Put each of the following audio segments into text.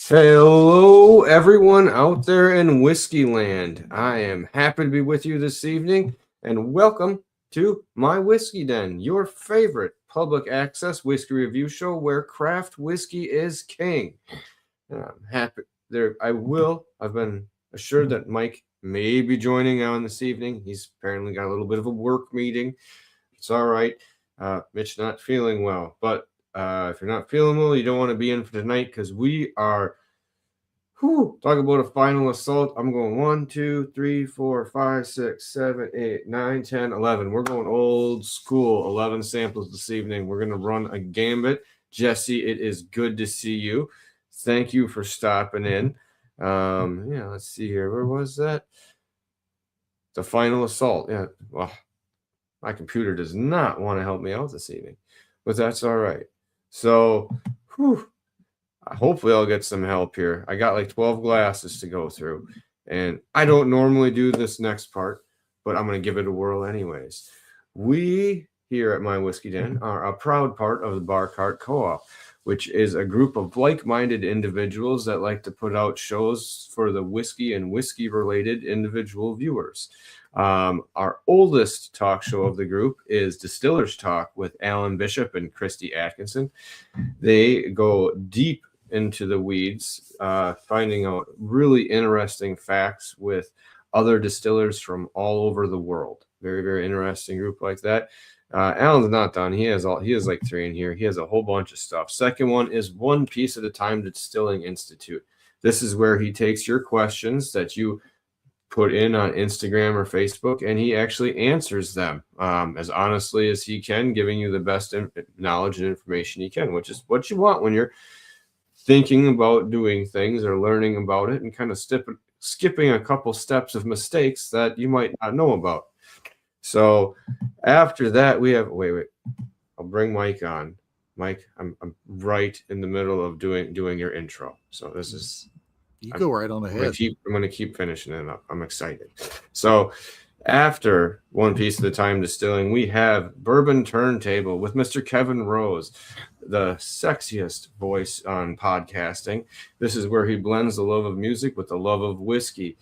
Hello, everyone out there in Whiskey Land. I am happy to be with you this evening, and welcome to My Whiskey Den, your favorite public access whiskey review show where craft whiskey is king. And I'm happy there. I've been assured that Mike may be joining on this evening. He's apparently got a little bit of a work meeting. It's all right. Mitch not feeling well, but if you're not feeling well, you don't want to be in for tonight because we are talk about a final assault. I'm going 1, 2, 3, 4, 5, 6, 7, 8, 9, 10, 11. We're going old school 11 samples this evening. We're going to run a gambit. Jesse, it is good to see you. Thank you for stopping in. Let's see here. Where was that? The final assault. Yeah. Well, my computer does not want to help me out this evening, but that's all right. So, hopefully I'll get some help here. I got like 12 glasses to go through, and I don't normally do this next part, but I'm going to give it a whirl anyways. We here at My Whiskey Den are a proud part of the Bar Cart Co-op, which is a group of like-minded individuals that like to put out shows for the whiskey and whiskey-related individual viewers. Our oldest talk show of the group is Distillers Talk with Alan Bishop and Christy Atkinson. They go deep into the weeds, finding out really interesting facts with other distillers from all over the world. Very, very interesting group like that. Alan's not done. He has like 3 in here. He has a whole bunch of stuff. Second one is One Piece at a Time Distilling Institute. This is where he takes your questions that you put in on Instagram or Facebook, and he actually answers them as honestly as he can, giving you the best knowledge and information he can, which is what you want when you're thinking about doing things or learning about it and kind of skipping a couple steps of mistakes that you might not know about. So after that, we have wait. I'll bring Mike on. Mike, I'm right in the middle of doing your intro. So this is go right on ahead. I'm going to keep finishing it up. I'm excited. So after One Piece at a Time Distilling, we have Bourbon Turntable with Mr. Kevin Rose, the sexiest voice on podcasting. This is where he blends the love of music with the love of whiskey.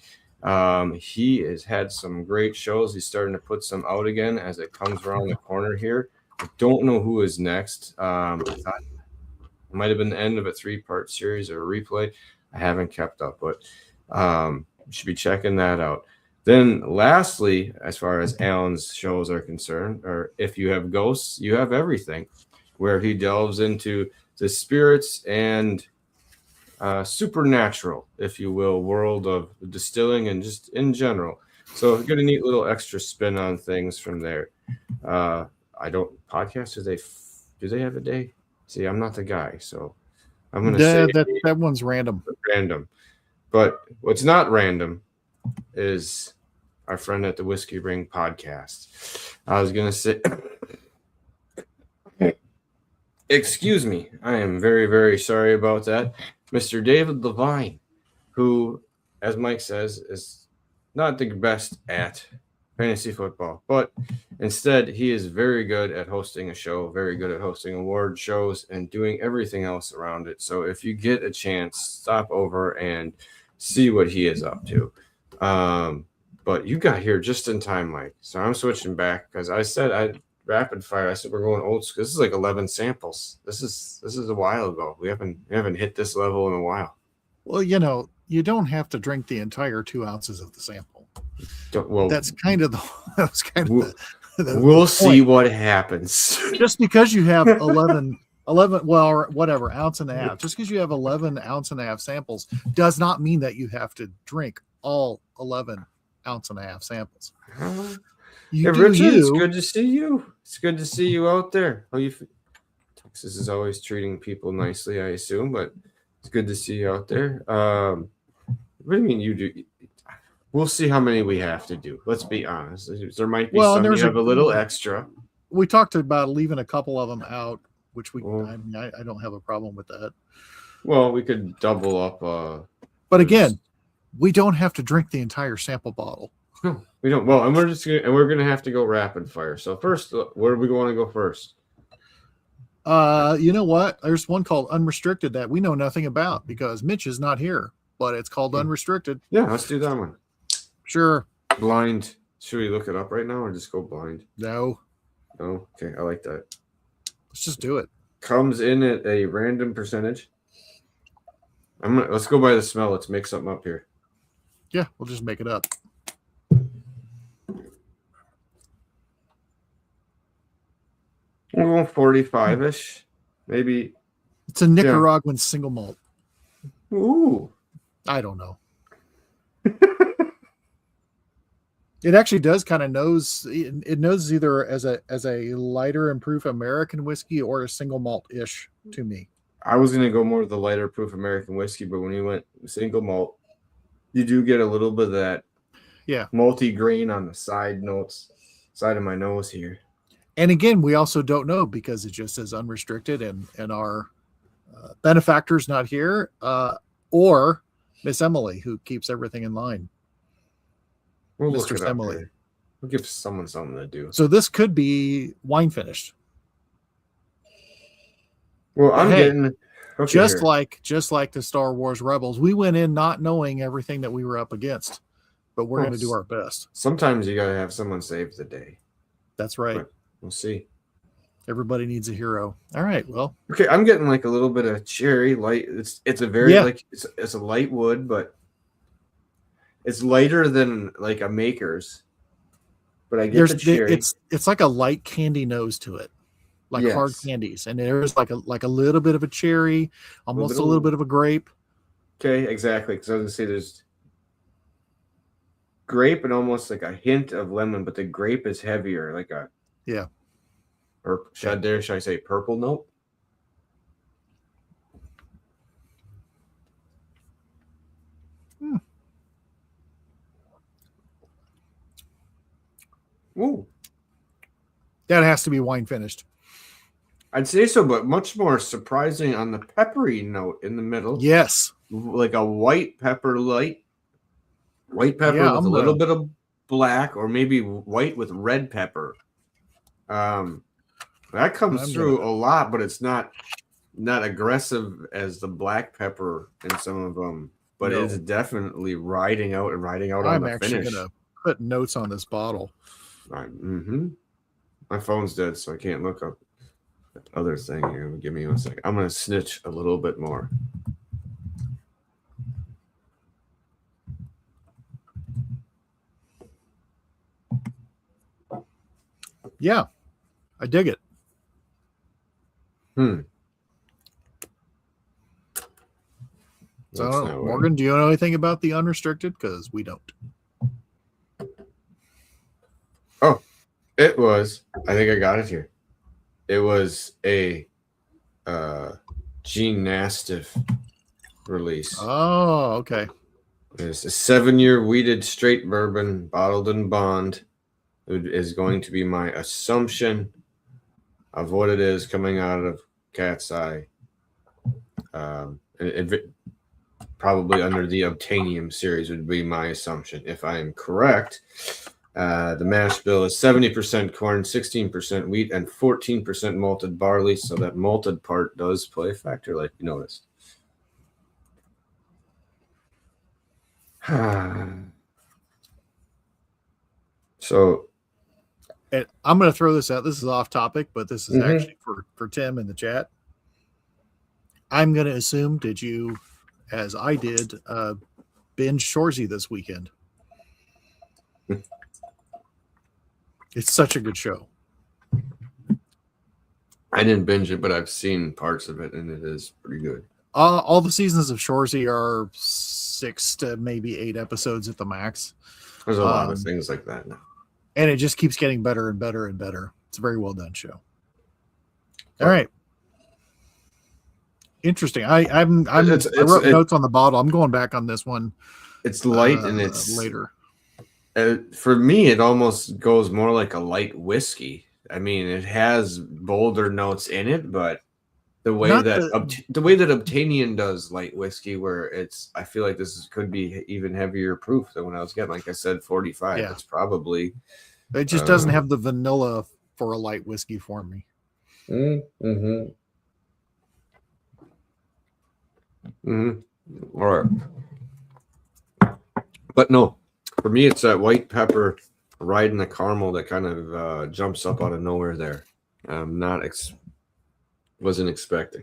He has had some great shows. He's starting to put some out again as it comes around the corner here. I don't know who is next. I thought it might have been the end of a 3-part series or a replay. I haven't kept up, but you should be checking that out. Then lastly, as far as Alan's shows are concerned, or If You Have Ghosts, You Have Everything, where he delves into the spirits and supernatural, if you will, world of distilling and just in general. So get a neat little extra spin on things from there. Podcasters, do they have a day? See, I'm not the guy, so I'm going to say that one's random. Random. But what's not random is our friend at the Whiskey Ring podcast. I was going to say, excuse me, I am very, very sorry about that. Mr. David Levine, who, as Mike says, is not the best at fantasy football, but instead he is very good at hosting a show, very good at hosting award shows and doing everything else around it. So if you get a chance, stop over and see what he is up to. But you got here just in time, Mike. So I'm switching back because I said I'd rapid fire. I said we're going old school. This is like 11 samples. This is a while ago. We haven't hit this level in a while. Well, you don't have to drink the entire 2 ounces of the sample. That's kind of the we'll see what happens. Just because you have 11, well, whatever, ounce and a half. Just because you have 11 ounce and a half samples does not mean that you have to drink all 11 ounce and a half samples. Richard, it's good to see you. It's good to see you out there. Texas is always treating people nicely, I assume, but it's good to see you out there. What do you mean you do? We'll see how many we have to do. Let's be honest. There might be some you have a little extra. We talked about leaving a couple of them out, which I don't have a problem with that. Well, we could double up. But again, we don't have to drink the entire sample bottle. No, we don't. Well, we're gonna have to go rapid fire. So first, where do we want to go first? You know what? There's one called Unrestricted that we know nothing about because Mitch is not here, but it's called Unrestricted. Yeah, let's do that one. Sure. Blind. Should we look it up right now or just go blind? No. No? Okay, I like that. Let's just do it. Comes in at a random percentage. Let's go by the smell. Let's make something up here. Yeah, we'll just make it up. We're going 45-ish. Maybe. It's a Nicaraguan single malt. Ooh. I don't know. It actually does kind of knows. It knows either as a lighter and proof American whiskey or a single malt ish to me. I was gonna go more of the lighter proof American whiskey, but when you went single malt, you do get a little bit of that, malty grain on the side of my nose here. And again, we also don't know because it just says unrestricted, and our benefactor's not here, or Miss Emily, who keeps everything in line. We'll look Mr. it up Emily. here. We'll give someone something to do. So this could be wine finished. Well, I'm getting just like the Star Wars Rebels. We went in not knowing everything that we were up against, but we're going to do our best. Sometimes you got to have someone save the day. That's right. But we'll see. Everybody needs a hero. All right. Well, okay. I'm getting like a little bit of cherry light. It's a very it's a light wood, but it's lighter than like a Maker's, but I get the cherry. It's like a light candy nose to it, like hard candies, and there's like a little bit of a cherry, almost a little bit of a grape. Okay, exactly. Because I was gonna say there's grape and almost like a hint of lemon, but the grape is heavier, like a or should I say purple note? Ooh. That has to be wine finished. I'd say so, but much more surprising on the peppery note in the middle. Yes. Like a white pepper light. White pepper with a little bit of black, or maybe white with red pepper. That comes through a lot, but it's not aggressive as the black pepper in some of them. But it's definitely riding out on the finish. I'm actually going to put notes on this bottle. My phone's dead, so I can't look up the other thing here. Give me 1 second. I'm going to snitch a little bit more. Yeah, I dig it. So, Morgan, do you know anything about the unrestricted? Because we don't. Oh, it was. I think I got it here. It was a Gene Nastiff release. Oh, okay. It's a 7-year wheated straight bourbon, bottled in bond. It is going to be my assumption of what it is coming out of Cat's Eye. Probably under the Obtainium series would be my assumption. If I am correct, the mash bill is 70% corn, 16% wheat, and 14% malted barley. So that malted part does play a factor, like you noticed. So, and I'm going to throw this out. This is off topic, but this is actually for Tim in the chat. I'm going to assume, did you, as I did, binge Shoresy this weekend? It's such a good show. I didn't binge it, but I've seen parts of it, and it is pretty good. All the seasons of Shoresy are 6 to maybe 8 episodes at the max. There's a lot of things like that now. And it just keeps getting better and better and better. It's a very well done show. All right. Interesting. I wrote notes on the bottle. I'm going back on this one. It's light and it's later. For me, it almost goes more like a light whiskey. I mean, it has bolder notes in it, but the way that Obtainian does light whiskey, where I feel like could be even heavier proof than when I was getting, like I said, 45. Yeah. It's probably. It just doesn't have the vanilla for a light whiskey for me. Mm-hmm. Mm-hmm. All right. But no, for me, it's that white pepper riding the caramel that kind of jumps up out of nowhere there. I'm not wasn't expecting.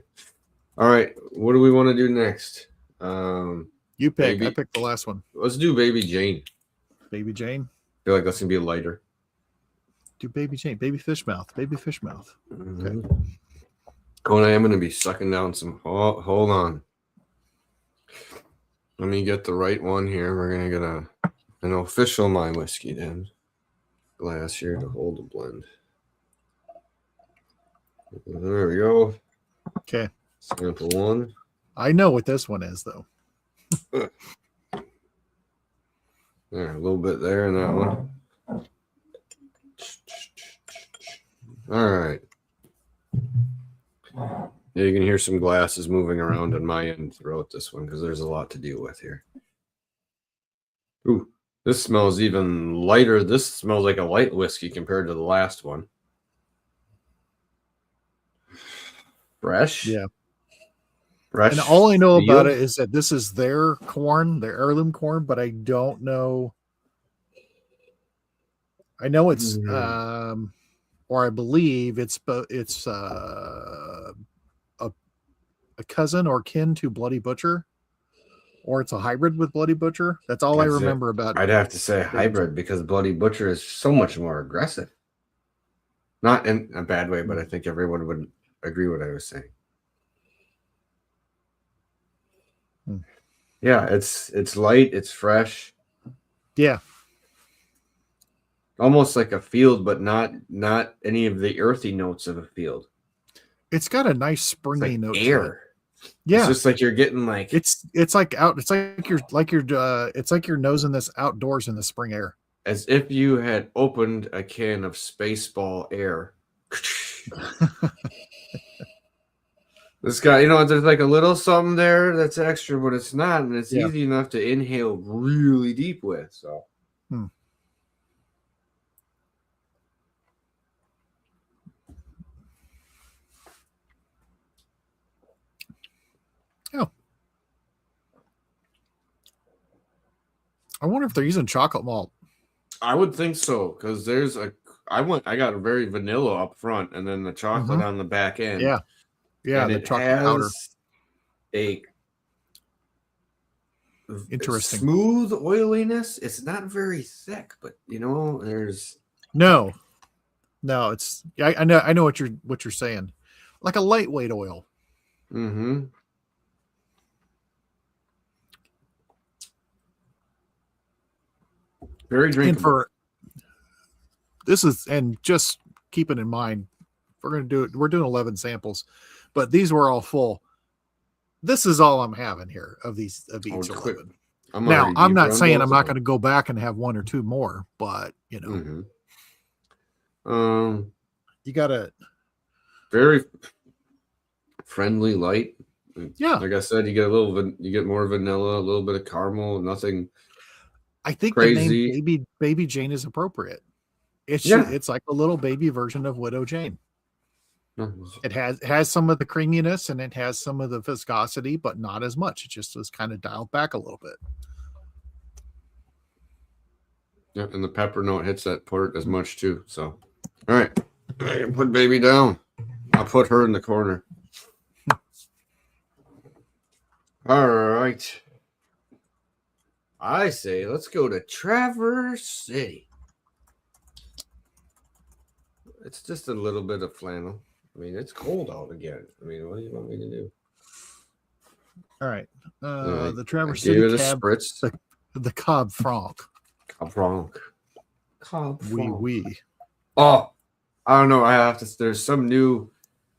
All right, what do we want to do next? You pick. I picked the last one. Let's do Baby Jane. Baby Jane. I feel like that's gonna be lighter. Do Baby Jane. Baby fish mouth. Baby fish mouth. Okay. Oh, and I am gonna be sucking down some. Hold on. Let me get the right one here. We're gonna get an official My Whiskey Den glass here to hold the blend. There we go. Okay. Sample one. I know what this one is, though. There, a little bit there in that one. All right. Yeah, you can hear some glasses moving around on my end throughout this one because there's a lot to deal with here. Ooh, this smells even lighter. This smells like a light whiskey compared to the last one. Fresh. Yeah. Fresh. And all I know about it is that this is their corn, their heirloom corn, but I don't know. I know it's, or I believe it's a cousin or kin to Bloody Butcher, or it's a hybrid with Bloody Butcher. That's all I remember about it. I'd have to say hybrid because Bloody Butcher is so much more aggressive. Not in a bad way, but I think everyone would agree what I was saying. Yeah, it's light, it's fresh. Yeah. Almost like a field, but not any of the earthy notes of a field. It's got a nice springy note. Air. Yeah. It's just like you're getting like it's like you're nosing this outdoors in the spring air. As if you had opened a can of Spaceball air. This guy, there's like a little something there that's extra, but it's not, and it's easy enough to inhale really deep with. So, oh, I wonder if they're using chocolate malt. I would think so because I got a very vanilla up front, and then the chocolate on the back end. Yeah. Yeah, and the chocolate powder. A interesting smooth oiliness. It's not very thick, but there's no. It's I know what you're saying, like a lightweight oil. Mm-hmm. Very drinkable. And just keep it in mind, we're doing 11 samples. But these were all full. This is all I'm having here of each 11. Now, I'm not saying I'm not going to go back and have one or two more, but you got a very friendly light. Yeah, like I said, you get more vanilla, a little bit of caramel, nothing. I think crazy. The name Baby Jane is appropriate. It's like a little baby version of Widow Jane. It has some of the creaminess and it has some of the viscosity, but not as much. It just was kind of dialed back a little bit. Yeah, and the pepper note hits that port as much too. So, all right, I can put baby down. I'll put her in the corner. All right. I say let's go to Traverse City. It's just a little bit of flannel. I mean, it's cold out again. I mean, what do you want me to do? All right. The Traverse City spritz. The Cab Franc. Cab Franc. Oui. Oh, I don't know. There's some new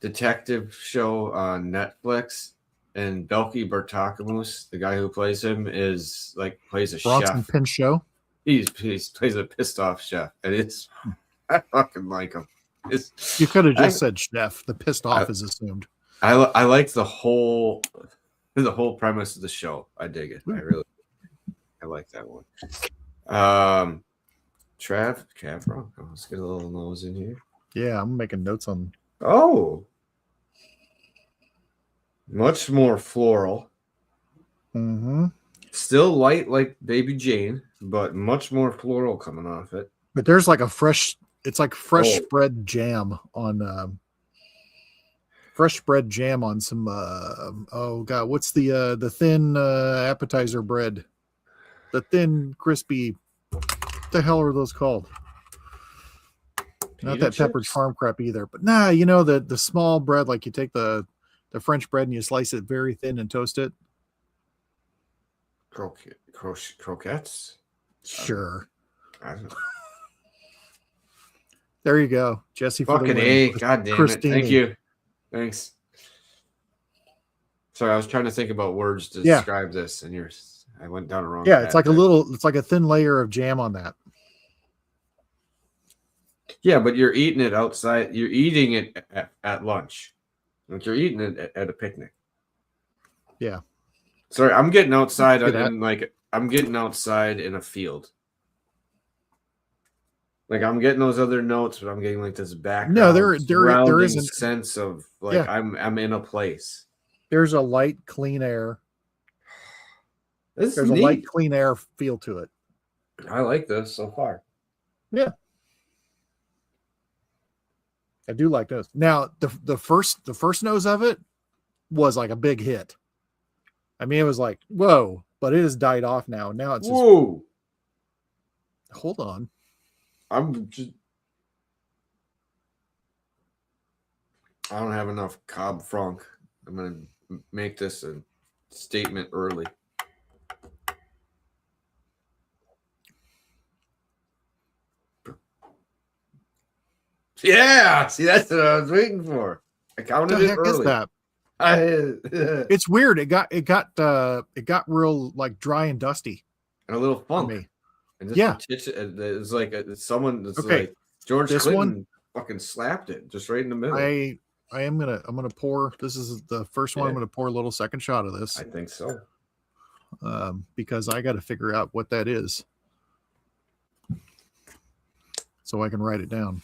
detective show on Netflix, and Belky Bertakamus, the guy who plays him, plays a Bronson chef. Pinchot. He plays a pissed off chef, and I fucking like him. You could have just said chef. The pissed off is assumed. I like the whole premise of the show. I dig it. I like that one. Cab Franc. Let's get a little nose in here. Yeah, I'm making notes on. Oh, much more floral. Mm-hmm. Still light like Baby Jane, but much more floral coming off it. But there's like it's like fresh Oh. spread jam on some oh god, what's the thin appetizer bread? The thin crispy, what the hell are those called? Not that Pepperidge Farm crap either, but nah, you know, the small bread, like you take the French bread and you slice it very thin and toast it. Croquettes? Sure. I don't know. There you go, Jesse. For Fucking the A. win. God damn it. Thank you. Thanks. Sorry, I was trying to think about words to describe this, and I went down a wrong path. It's like it's like a thin layer of jam on that. Yeah, but you're eating it outside. You're eating it at lunch. Like you're eating it at a picnic. Yeah. Sorry, I'm getting outside. I'm getting outside in a field. Like I'm getting those other notes, but I'm getting like this background. No, there is a sense of like I'm in a place. There's a light, clean air. There's a light, clean air feel to it. I like this so far. Yeah. I do like those. Now, the first nose of it was like a big hit. I mean, it was like, whoa, but it has died off now. Now it's whoa. Hold on. I don't have enough Cab Franc. I'm gonna make this a statement early. Yeah, see, that's what I was waiting for. I counted it early. Is that? It's weird. It got real like dry and dusty, and a little funk. Me. And it's like someone that's like George Clinton fucking slapped it just right in the middle. I'm gonna pour. This is the first one. I'm gonna pour a little second shot of this. I think so. Because I got to figure out what that is, so I can write it down.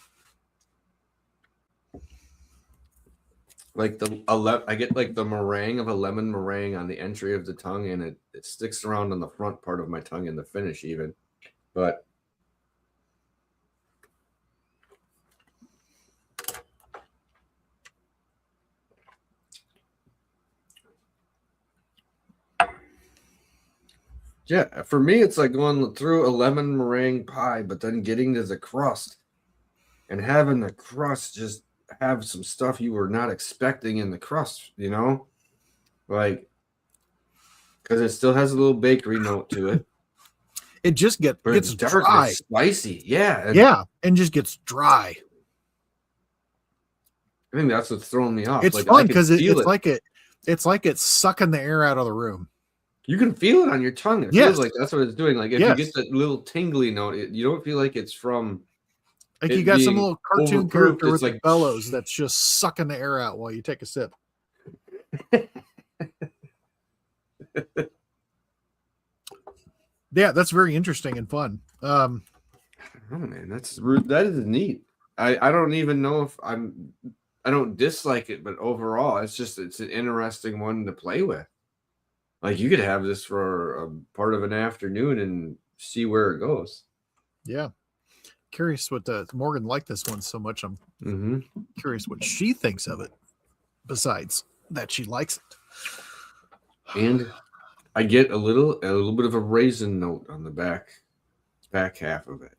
Like I get like the meringue of a lemon meringue on the entry of the tongue, and it sticks around on the front part of my tongue in the finish even. But yeah, for me, it's like going through a lemon meringue pie, but then getting to the crust and having the crust just have some stuff you were not expecting in the crust, you know? Like, because it still has a little bakery note to it. It just gets dark, dry. It's spicy. Yeah. And just gets dry. I think that's what's throwing me off. It's like, fun because it's like it's sucking the air out of the room. You can feel it on your tongue. It feels like that's what it's doing. Like if you get that little tingly note, you don't feel like it's from. Like you got some little cartoon character with like bellows that's just sucking the air out while you take a sip. Yeah, that's very interesting and fun. Oh man, that is neat. I don't even know if I don't dislike it, but overall, it's an interesting one to play with. Like you could have this for a part of an afternoon and see where it goes. Yeah. Curious what Morgan liked this one so much. I'm curious what she thinks of it. Besides that, she likes it. And I get a little bit of a raisin note on the back half of it.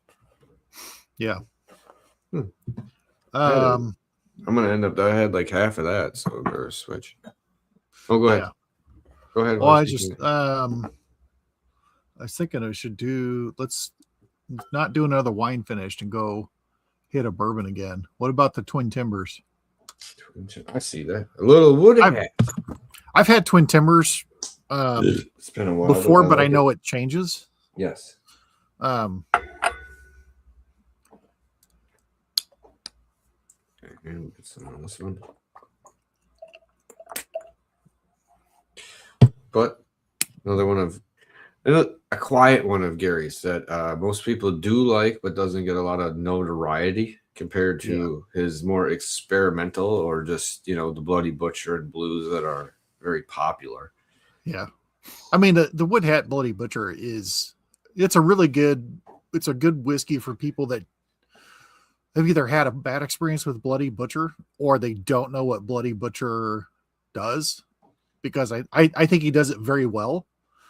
Yeah. I'm gonna end up. I had like half of that, so I better switch. Oh, go ahead. Yeah. Go ahead. Well, I was thinking I should let's not do another wine finished and go hit a bourbon again. What about the Twin Timbers? I see that. A little woody. I've had Twin Timbers it's been a while before, but I know it changes. Yes. And get some on this one. But another one of a quiet one of Gary's that most people do like, but doesn't get a lot of notoriety compared to his more experimental or just the Bloody Butcher and blues that are very popular. Yeah. I mean, the Wood Hat Bloody Butcher it's a good whiskey for people that have either had a bad experience with Bloody Butcher or they don't know what Bloody Butcher does, because I think he does it very well.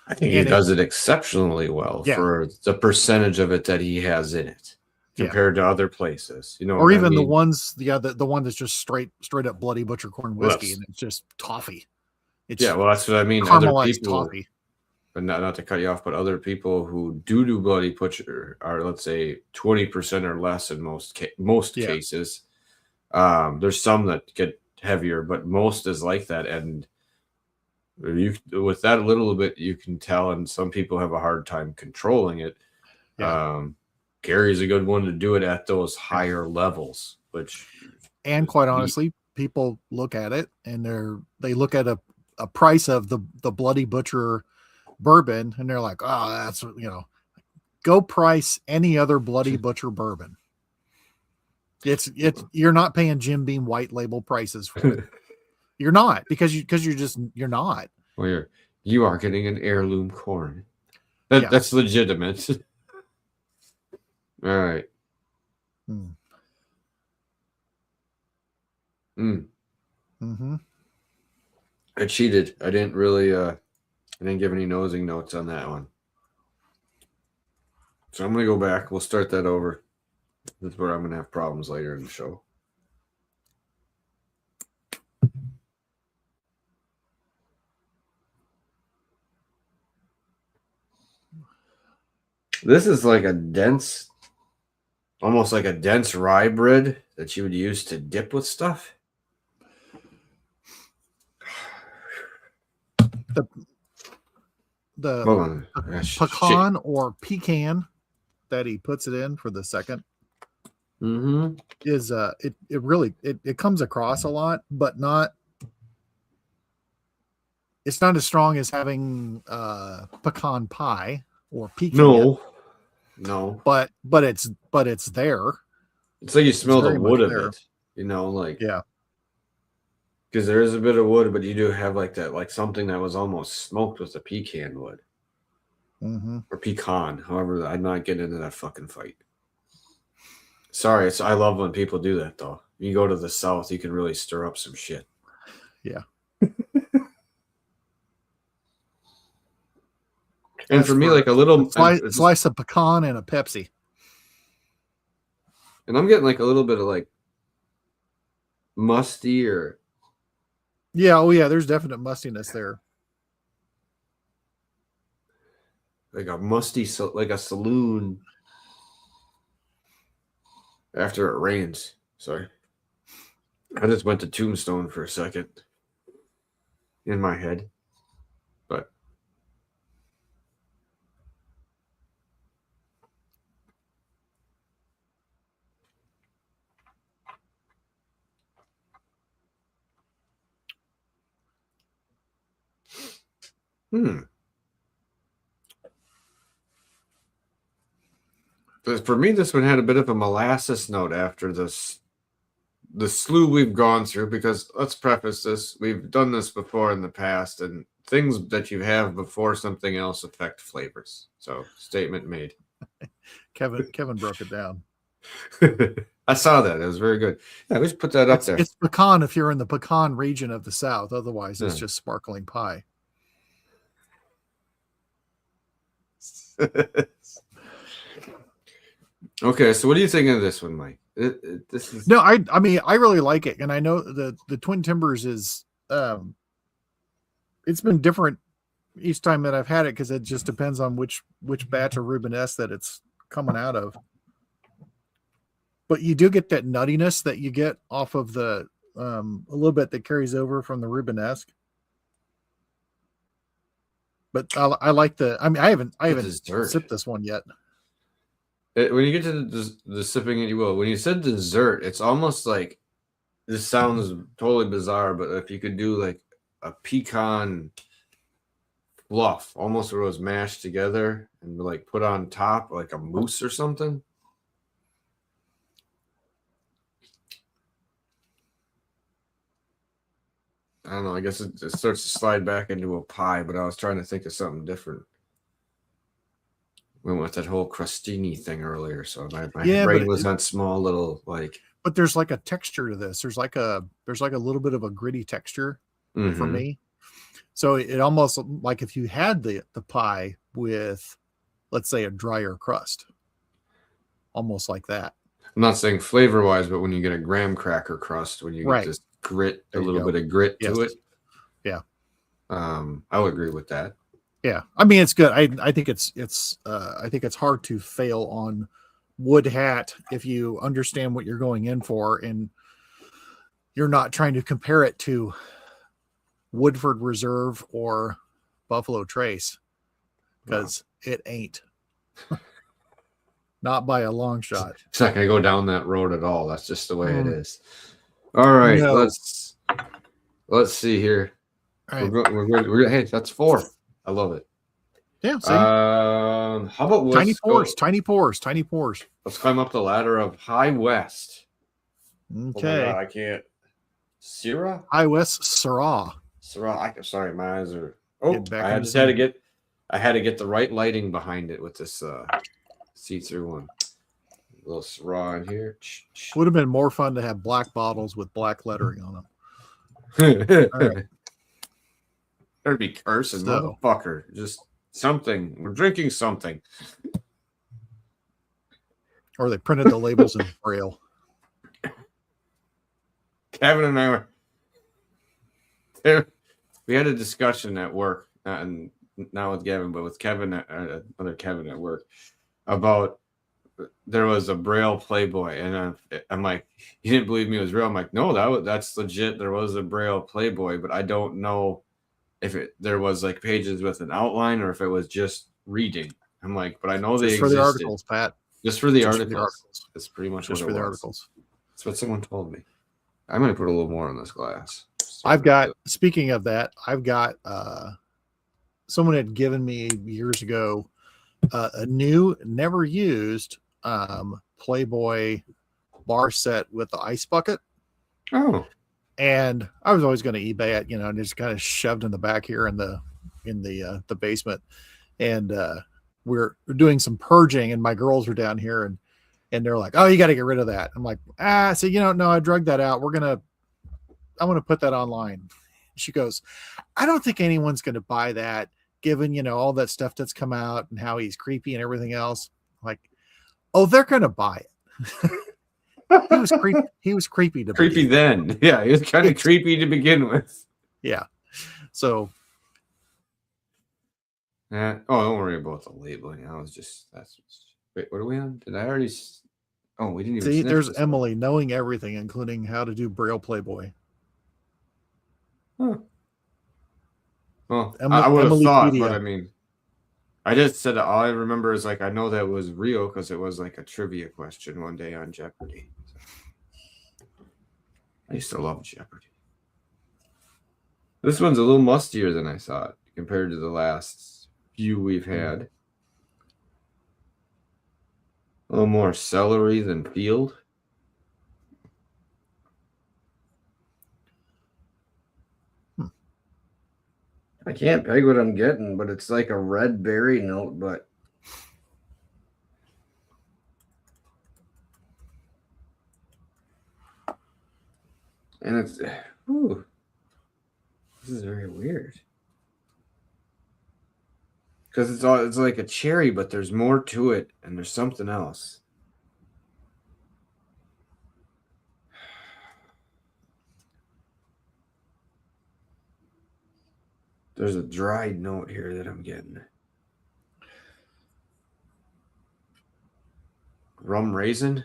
I think he does it exceptionally well for the percentage of it that he has in it compared to other places, or even the ones, the one that's just straight up Bloody Butcher corn whiskey, and it's just toffee. Well, that's what I mean. Other people, toffee. But not to cut you off, but other people who do Bloody Butcher are, let's say, 20% or less in most cases. There's some that get heavier, but most is like that, and with that a little bit, you can tell, and some people have a hard time controlling it. Gary's a good one to do it at those higher levels, and quite honestly, people look at it and they look at a price of the Bloody Butcher bourbon and they're like, oh, that's, go price any other Bloody Butcher bourbon. You're not paying Jim Beam white label prices for it. You're not, because you're not. Well, you are getting an heirloom corn. That's legitimate. All right. Mm-hmm. I cheated. I didn't really I didn't give any nosing notes on that one. So I'm gonna go back. We'll start that over. That's where I'm gonna have problems later in the show. This is like almost like a dense rye bread that you would use to dip with stuff. The pecan or pecan that he puts it in for the second is it comes across a lot, but it's not as strong as having pecan pie or pecan. No. But it's there. It's like you smell the wood of it, because there is a bit of wood, but you do have like that, like something that was almost smoked with the pecan wood. Or pecan, however. I'm not getting into that fucking fight. Sorry, I love when people do that though. You go to the South, you can really stir up some shit. Yeah. And for me, like a little slice of pecan and a Pepsi. And I'm getting like a little bit of like musty or. There's definite mustiness there. Like a musty, like a saloon after it rains. Sorry. I just went to Tombstone for a second in my head. But. For me, this one had a bit of a molasses note after the slew we've gone through, because let's preface this. We've done this before in the past, and things that you have before something else affect flavors. So, statement made. Kevin broke it down. I saw that. It was very good. Yeah, we just put that up there. It's pecan if you're in the pecan region of the South. Otherwise, it's just sparkling pie. Okay, so what do you think of this one, Mike? I mean, I really like it, and I know the Twin Timbers is it's been different each time that I've had it, because it just depends on which batch of Rubenesque that it's coming out of. But you do get that nuttiness that you get off of the a little bit that carries over from the Rubenesque. But I like I haven't sipped this one yet. When you get to the sipping it, you will. When you said dessert, it's almost like, this sounds totally bizarre, but if you could do like a pecan fluff, almost where it was mashed together and like put on top like a mousse or something. I don't know. I guess it starts to slide back into a pie, but I was trying to think of something different. We went with that whole crostini thing earlier, so my brain was on small little like. But there's like a texture to this. There's like a little bit of a gritty texture for me. So it almost like if you had the pie with, let's say, a drier crust, almost like that. I'm not saying flavor wise, but when you get a graham cracker crust, when you get this grit, a little bit of grit to it. Yeah. I would agree with that. Yeah. I mean, it's good. I think it's hard to fail on Wood Hat if you understand what you're going in for and you're not trying to compare it to Woodford Reserve or Buffalo Trace, because it ain't. Not by a long shot. It's not going to go down that road at all. That's just the way it is. All right, let's see here. All right. We're hey, that's 4. I love it. Yeah. See? How about tiny pours? Let's climb up the ladder of High West. Okay. Oh my God, I can't. Syrah? High West Syrah. Syrah. Sorry, my eyes are. Oh, I had to get the right lighting behind it with this see-through one. A little Syrah in here. Would have been more fun to have black bottles with black lettering on them. All right. There'd be cursing, motherfucker. Just something. We're drinking something. Or they printed the labels in Braille. Kevin and I were. We had a discussion at work, and not with Gavin, but with Kevin, other Kevin at work, about there was a Braille Playboy, and I'm like, you didn't believe me it was real. I'm like, no, that's legit. There was a Braille Playboy, but I don't know if there was like pages with an outline or if it was just reading. I'm like, but I know they existed. For the articles, Pat. Just for the articles. That's pretty much just what it for the was. Articles. That's what someone told me. I'm going to put a little more on this glass. Speaking of that, I've got someone had given me years ago a new, never used Playboy bar set with the ice bucket. Oh. And I was always going to eBay it, and just kind of shoved in the back here in the basement. And we're doing some purging, and my girls were down here, and they're like, "Oh, you got to get rid of that." I'm like, so no, I drug that out. I'm going to put that online. She goes, "I don't think anyone's going to buy that, given, all that stuff that's come out and how he's creepy and everything else." I'm like, oh, they're going to buy it. He was creepy to creepy then. Yeah, he was kind of creepy to begin with. Yeah. So. Don't worry about the labeling. Wait, what are we on? Did I already? Oh, we didn't even see. There's Emily knowing everything, including how to do Braille Playboy. Huh. Well, I would have thought, but I mean, I just said all I remember is like I know that was real because it was like a trivia question one day on Jeopardy. I used to love Jeopardy. This one's a little mustier than I thought compared to the last few we've had. A little more celery than field. I can't peg what I'm getting, but it's like a red berry note, but and it's this is very weird. Because it's like a cherry, but there's more to it, and there's something else. There's a dried note here that I'm getting. Rum raisin.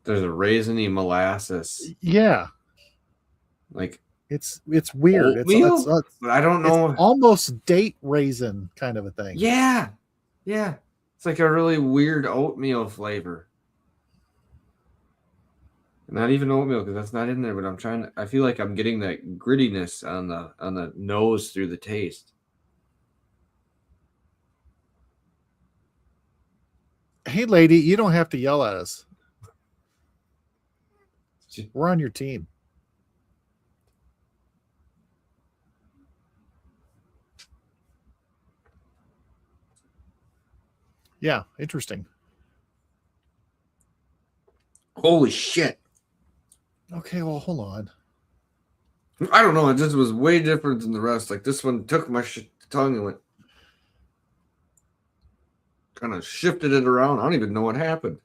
There's a raisiny molasses. Yeah. Like it's weird. Oatmeal? But I don't know. It's almost date raisin kind of a thing. Yeah. Yeah. It's like a really weird oatmeal flavor. Not even oatmeal because that's not in there, but I feel like I'm getting that grittiness on the nose through the taste. Hey lady, you don't have to yell at us. We're on your team. Yeah, interesting. Holy shit. Okay, well, hold on. I don't know. It just was way different than the rest. Like this one took my tongue and went kind of shifted it around. I don't even know what happened.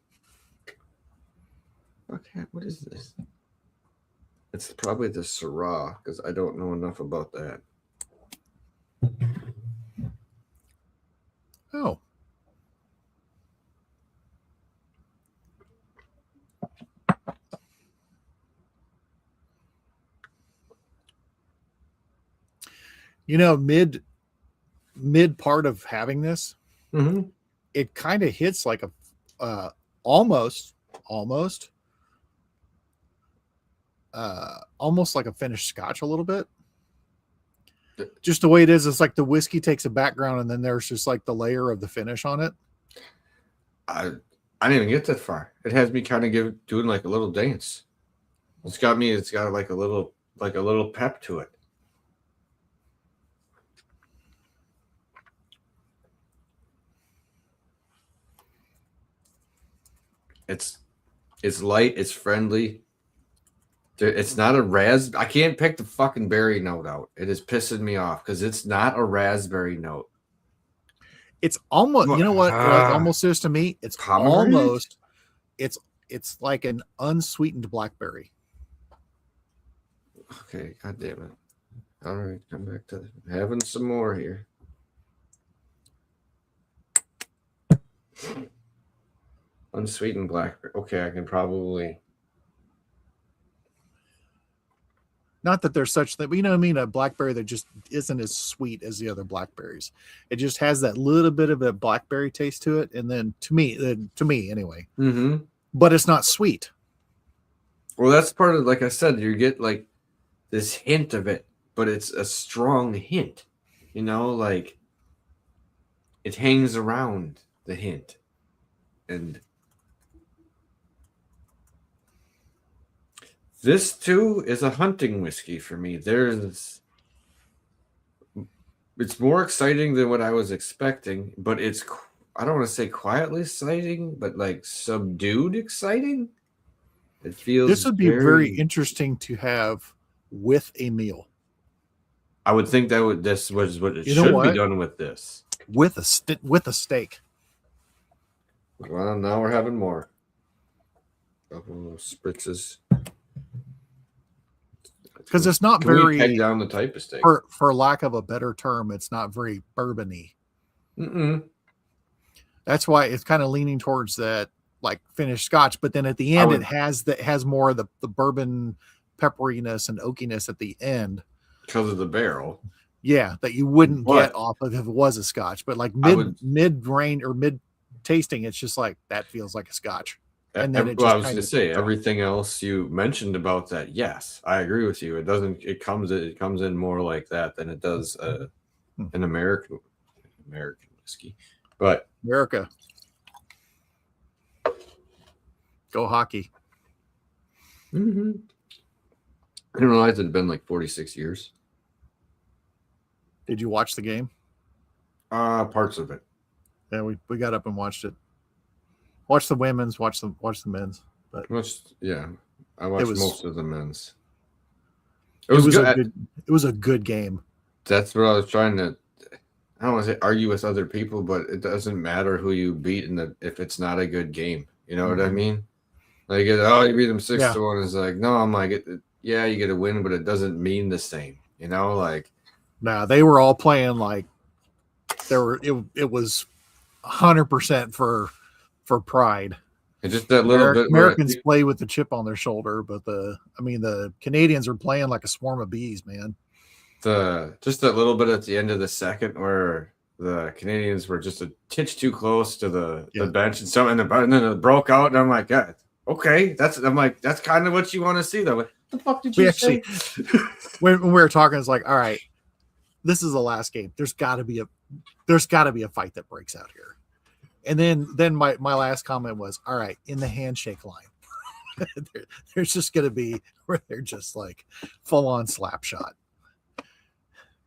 Okay, what is this? It's probably the Syrah because I don't know enough about that. Oh. You know, mid part of having this, it kind of hits like a almost like a finished scotch a little bit. Just the way it is, it's like the whiskey takes a background and then there's just like the layer of the finish on it. I didn't even get that far. It has me kind of doing like a little dance. It's got like a little pep to it. It's light, it's friendly. It's not a I can't pick the fucking berry note out. It is pissing me off because it's not a raspberry note. It's almost, you know what it almost is to me? It's almost, it's like an unsweetened blackberry. Okay, god damn it. All right, come back to having some more here. Unsweetened blackberry. Okay, I can probably. Not that there's such thing, but you know what I mean? A blackberry that just isn't as sweet as the other blackberries. It just has that little bit of a blackberry taste to it. And then to me anyway, but it's not sweet. Well, that's part of, like I said, you get like this hint of it, but it's a strong hint, you know, like it hangs around the hint. And this too is a hunting whiskey for me. It's more exciting than what I was expecting, but it's, I don't want to say quietly exciting, but like subdued exciting. It feels this would be very interesting to have with a meal. I would think this was what it should be done with this. With a steak. Well, now we're having more. Couple of spritzes. Because it's not Can very we peg down the type of steak. For lack of a better term, it's not very bourbony. That's why it's kind of leaning towards that like finished scotch, but then at the end it has more of the bourbon pepperiness and oakiness at the end because of the barrel. Yeah, that you wouldn't get off of if it was a scotch, but like mid range or mid tasting, it's just like that feels like a scotch. And then I was going to say everything else you mentioned about that. Yes, I agree with you. It comes in more like that than it does an American whiskey. But America, go hockey. I didn't realize it had been like 46 years. Did you watch the game? Parts of it. Yeah, we got up and watched it. Watch the women's, watch the men's. But I watched most of the men's. It was a good game. That's what I was trying to. I don't want to say argue with other people, but it doesn't matter who you beat if it's not a good game. You know what I mean? Like, you beat them 6-1. It's like, no, I'm like, yeah, you get a win, but it doesn't mean the same. You know, like. Nah, they were all playing like it was 100% for pride. And just that little bit. Americans play with the chip on their shoulder, but the Canadians are playing like a swarm of bees, man. Just that little bit at the end of the second where the Canadians were just a titch too close to the bench and then it broke out, and I'm like, God, okay, that's kind of what you want to see though. What the fuck did you say? when we were talking, it's like, all right, this is the last game. There's got to be a fight that breaks out here. And then my last comment was, all right, in the handshake line. There's just going to be where they're just like full on slap shot.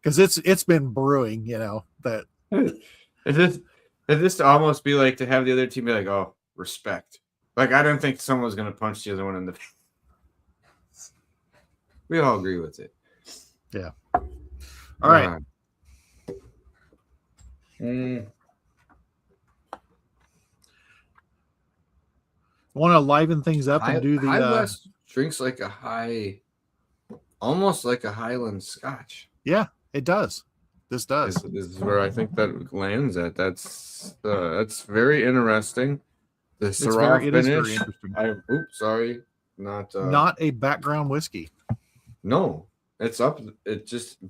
Because it's been brewing, that It just almost be like to have the other team be like, oh, respect. Like, I don't think someone was going to punch the other one in the face. We all agree with it. Yeah. All right. Want to liven things up and do the High West drinks like almost like a Highland Scotch. Yeah, it does. This does. This is where I think that lands at. That's very interesting. The Syrah finish. Is very interesting. Sorry, not a background whiskey. No, it's up.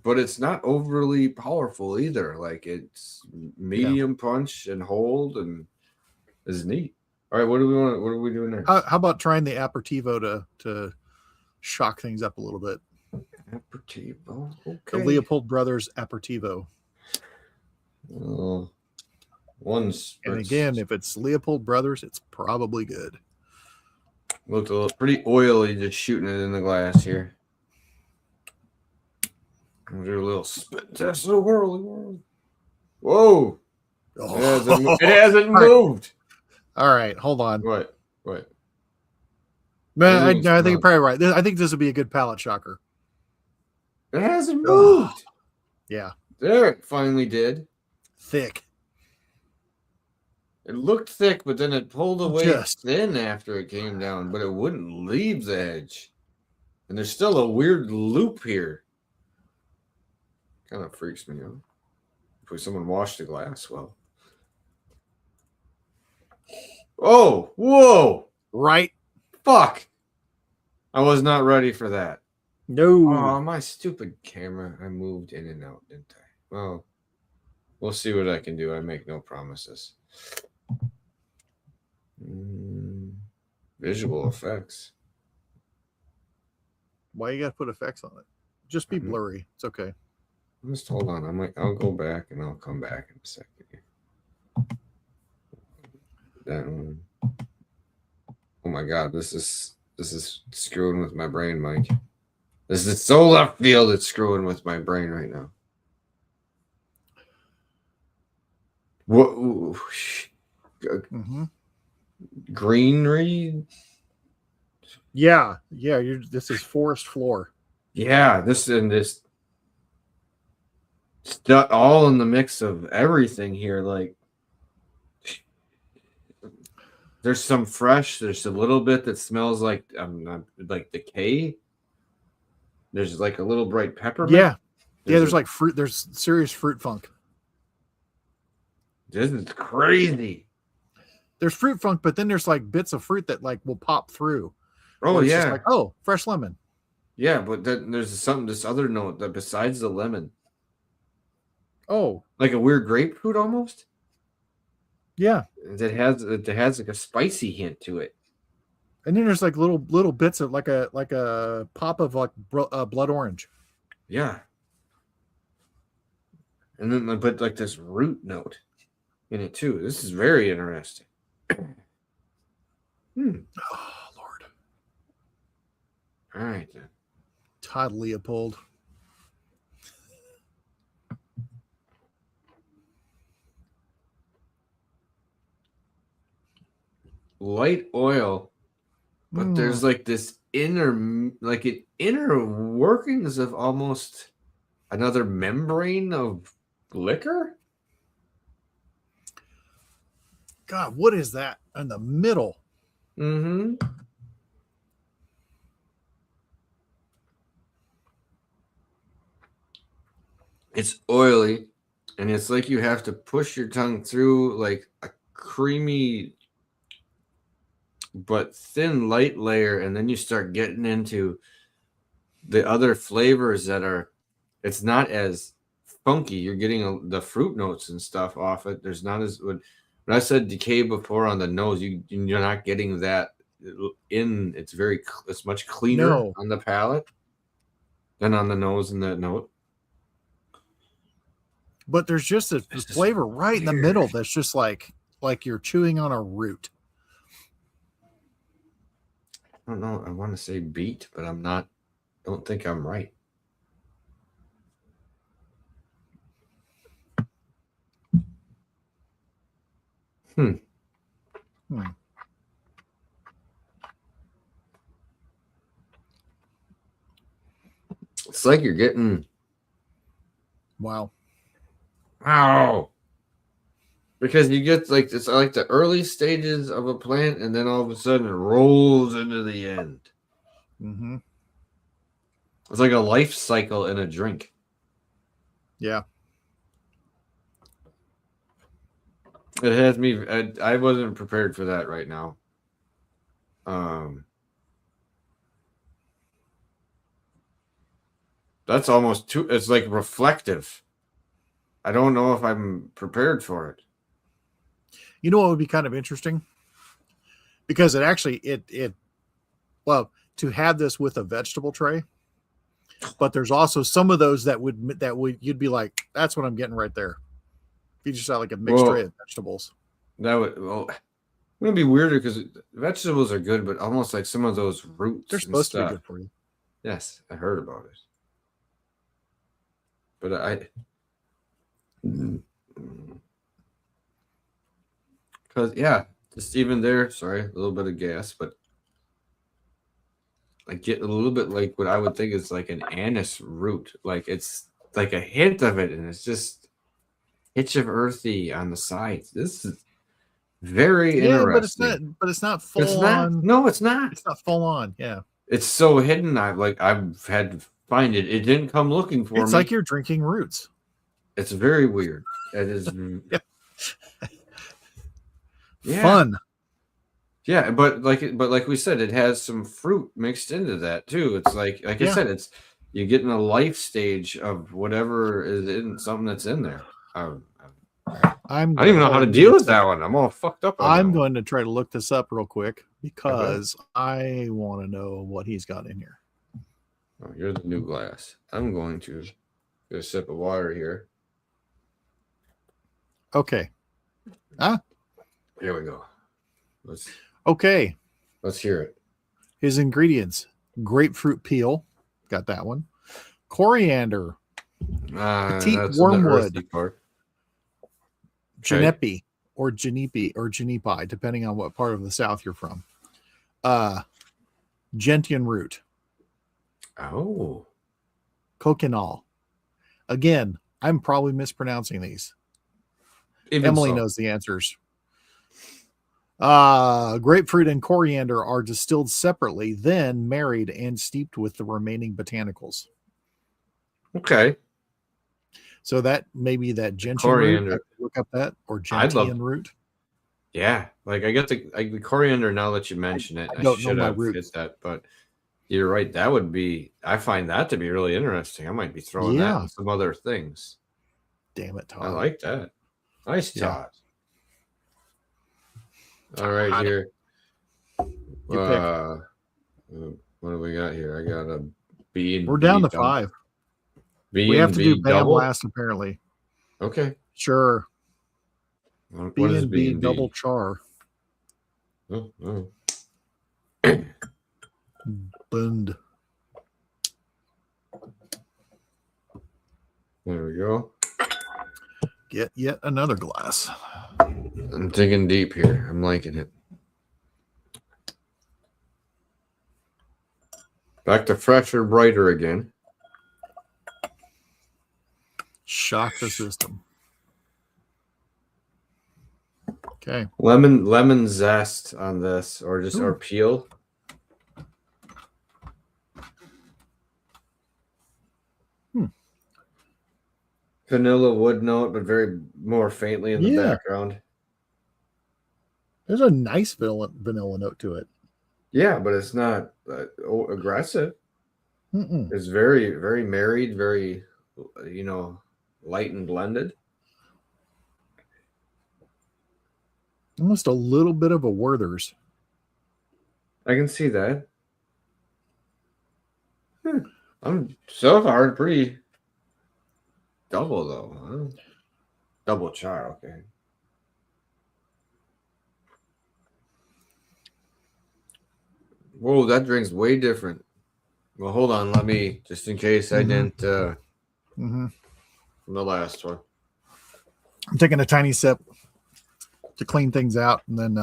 But it's not overly powerful either. Like, it's medium punch and hold, and is neat. All right, what are we doing next? How about trying the aperitivo to shock things up a little bit? Aperitivo, okay. The Leopold Brothers aperitivo. And again, if it's Leopold Brothers, it's probably good. Looked a little pretty oily, just shooting it in the glass here. Do a little spit test of the world. Whoa! Oh. It hasn't moved. All right, hold on. What? Man, I think you're probably right. I think this would be a good palate shocker. It hasn't moved. Yeah. There, it finally did. Thick. It looked thick, but then it pulled away thin after it came down, but it wouldn't leave the edge. And there's still a weird loop here. Kind of freaks me out. If someone washed the glass well. Oh, whoa. Right. Fuck. I was not ready for that. No. Oh, my stupid camera. I moved in and out, didn't I? Well, we'll see what I can do. I make no promises. Visual effects. Why you got to put effects on it? Just be blurry. It's okay. Just hold on. I'll go back and I'll come back in a second here. That one. Oh my God, this is screwing with my brain, Mike. This is so left field. It's screwing with my brain right now. What? Greenery? Yeah. This is forest floor. Yeah, this all in the mix of everything here. Like, there's some fresh. There's a little bit that smells like decay. There's like a little bright peppermint. Yeah. There's like fruit. There's serious fruit funk. This is crazy. There's fruit funk, but then there's like bits of fruit that like will pop through. Oh yeah. Like, fresh lemon. Yeah, but then there's this other note that besides the lemon. Oh, like a weird grapefruit almost. Yeah, it has like a spicy hint to it. And then there's like little bits of like a pop of like blood orange. Yeah. And then I put like this root note in it too. This is very interesting. Oh Lord. All right then. Todd Leopold. Light oil, but there's like this inner workings of almost another membrane of liquor. God, what is that in the middle? It's oily, and it's like you have to push your tongue through like a creamy but thin light layer, and then you start getting into the other flavors that are, it's not as funky. You're getting the fruit notes and stuff off it. There's not as, when I said decay before on the nose, you're not getting that in. It's much cleaner on the palate than on the nose in that note. But there's just a flavor right in the middle that's just like you're chewing on a root. I don't know. I want to say beet, but I'm not. Don't think I'm right. Hmm. It's like you're getting. Wow. Wow. Because you get like it's like the early stages of a plant, and then all of a sudden it rolls into the end. Mm-hmm. It's like a life cycle in a drink. Yeah. It has me. I wasn't prepared for that right now. That's almost too. It's like reflective. I don't know if I'm prepared for it. You know what would be kind of interesting? Because it actually well, to have this with a vegetable tray, but there's also some of those that would you'd be like, that's what I'm getting right there. If you just had like a mixed tray of vegetables. That would it would be weirder because vegetables are good, but almost like some of those roots. They're supposed to be good for you. Yes, I heard about it. But because just even there, sorry, a little bit of gas, but I get a little bit like what I would think is like an anise root. Like it's like a hint of it, and it's just hitch of earthy on the sides. This is very interesting. But it's not full on. No, it's not. It's not full on. Yeah. It's so hidden. I've had to find it. It didn't come looking for me. It's like you're drinking roots. It's very weird. It is fun. Yeah, but like we said, it has some fruit mixed into that too. It's like I said, you're getting a life stage of whatever is in something that's in there. I don't even know how to deal with that one. I'm all fucked up. I'm going to try to look this up real quick because I want to know what he's got in here. Oh, here's the new glass. I'm going to get a sip of water here. Okay. Here we go. Let's hear it. His ingredients: grapefruit peel, got that one. Coriander, petite wormwood, genepi or genipi, depending on what part of the South you're from. Gentian root. Oh. Coconut. Again, I'm probably mispronouncing these. Emily knows the answers. Grapefruit and coriander are distilled separately, then married and steeped with the remaining botanicals. Okay. So that maybe that gentian root. Look up that or gentian root. Yeah, like I get the coriander now that you mention it. I don't know my roots. Hit that, but you're right. That would be. I find that to be really interesting. I might be throwing that in some other things. Damn it, Todd! I like that. Nice, Todd. All right, here. What do we got here? I got a B and we're down to 5. We have to do BAM last, apparently. Okay. Sure. What B and B double char. Oh. Bund. There we go. Get yet another glass. I'm digging deep here. I'm liking it. Back to fresher, brighter again. Shock the system. Okay. Lemon zest on this, or just or peel. Vanilla wood note, but very more faintly in the background. There's a nice vanilla note to it. Yeah, but it's not aggressive. Mm-mm. It's very, very married, very, light and blended. Almost a little bit of a Werther's. I can see that. I'm so far pretty double though. Huh? Double char, okay. Whoa, that drink's way different. Well, hold on. Let me, just in case I didn't Mm-hmm. from the last one. I'm taking a tiny sip to clean things out, and then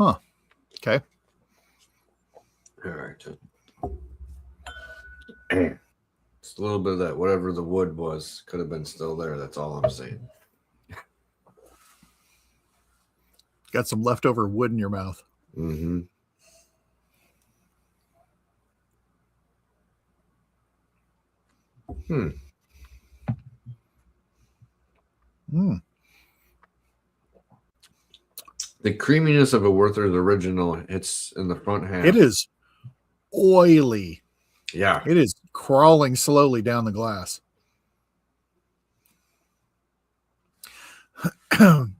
okay. All right. Just a little bit of that, whatever the wood was, could have been still there. That's all I'm saying. Got some leftover wood in your mouth. Mm-hmm. The creaminess of a Werther's original hits in the front half. It is oily. Yeah. It is crawling slowly down the glass.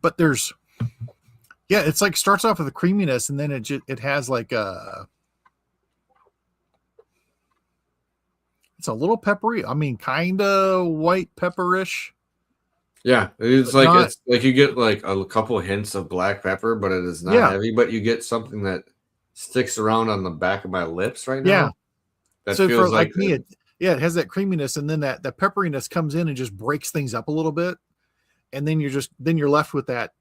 But there's, yeah, it's like starts off with a creaminess, and then it has like it's a little peppery. I mean, kind of white pepperish. Yeah, it's But like it's like you get like a couple hints of black pepper, but it is not heavy. But you get something that sticks around on the back of my lips right now. Yeah, that so feels for like me, it has that creaminess, and then that pepperiness comes in and just breaks things up a little bit, and then you're left with that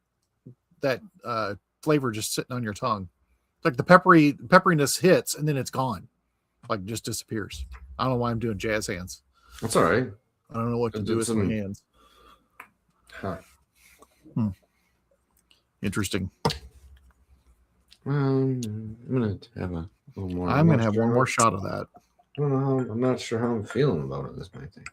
flavor just sitting on your tongue. It's like the pepperiness hits, and then it's gone, like just disappears. I don't know why I'm doing jazz hands. That's all right. I don't know what to do with my hands. Huh. Interesting. I'm gonna have a little more. I'm gonna have one more shot of that. I don't know how, I'm not sure how I'm feeling about it. This might thing.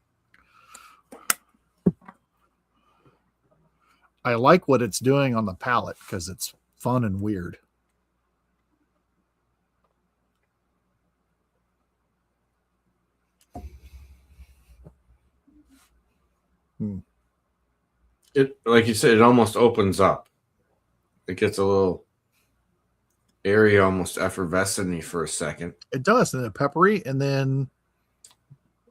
I like what it's doing on the palate because it's fun and weird. It, like you said, it almost opens up. It gets a little airy, almost effervescent-y for a second. It does, and then peppery, and then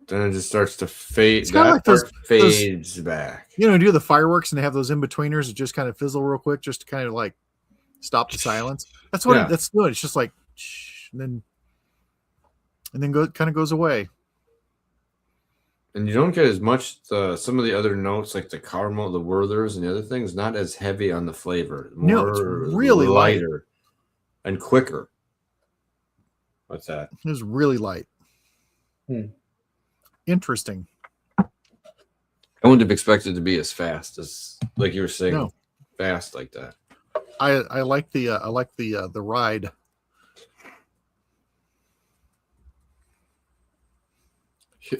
it just starts to fade. It's kind of like those fades back. You know, do the fireworks and they have those in betweeners that just kind of fizzle real quick, just to kind of like stop the silence. That's what that's good. It's just like, and then kind of goes away. And you don't get as much some of the other notes like the caramel, the Werther's, and the other things. Not as heavy on the flavor. No, it's really lighter and quicker. What's that? It was really light. Interesting. I wouldn't have expected it to be as fast as, like you were saying, fast like that. I like the ride.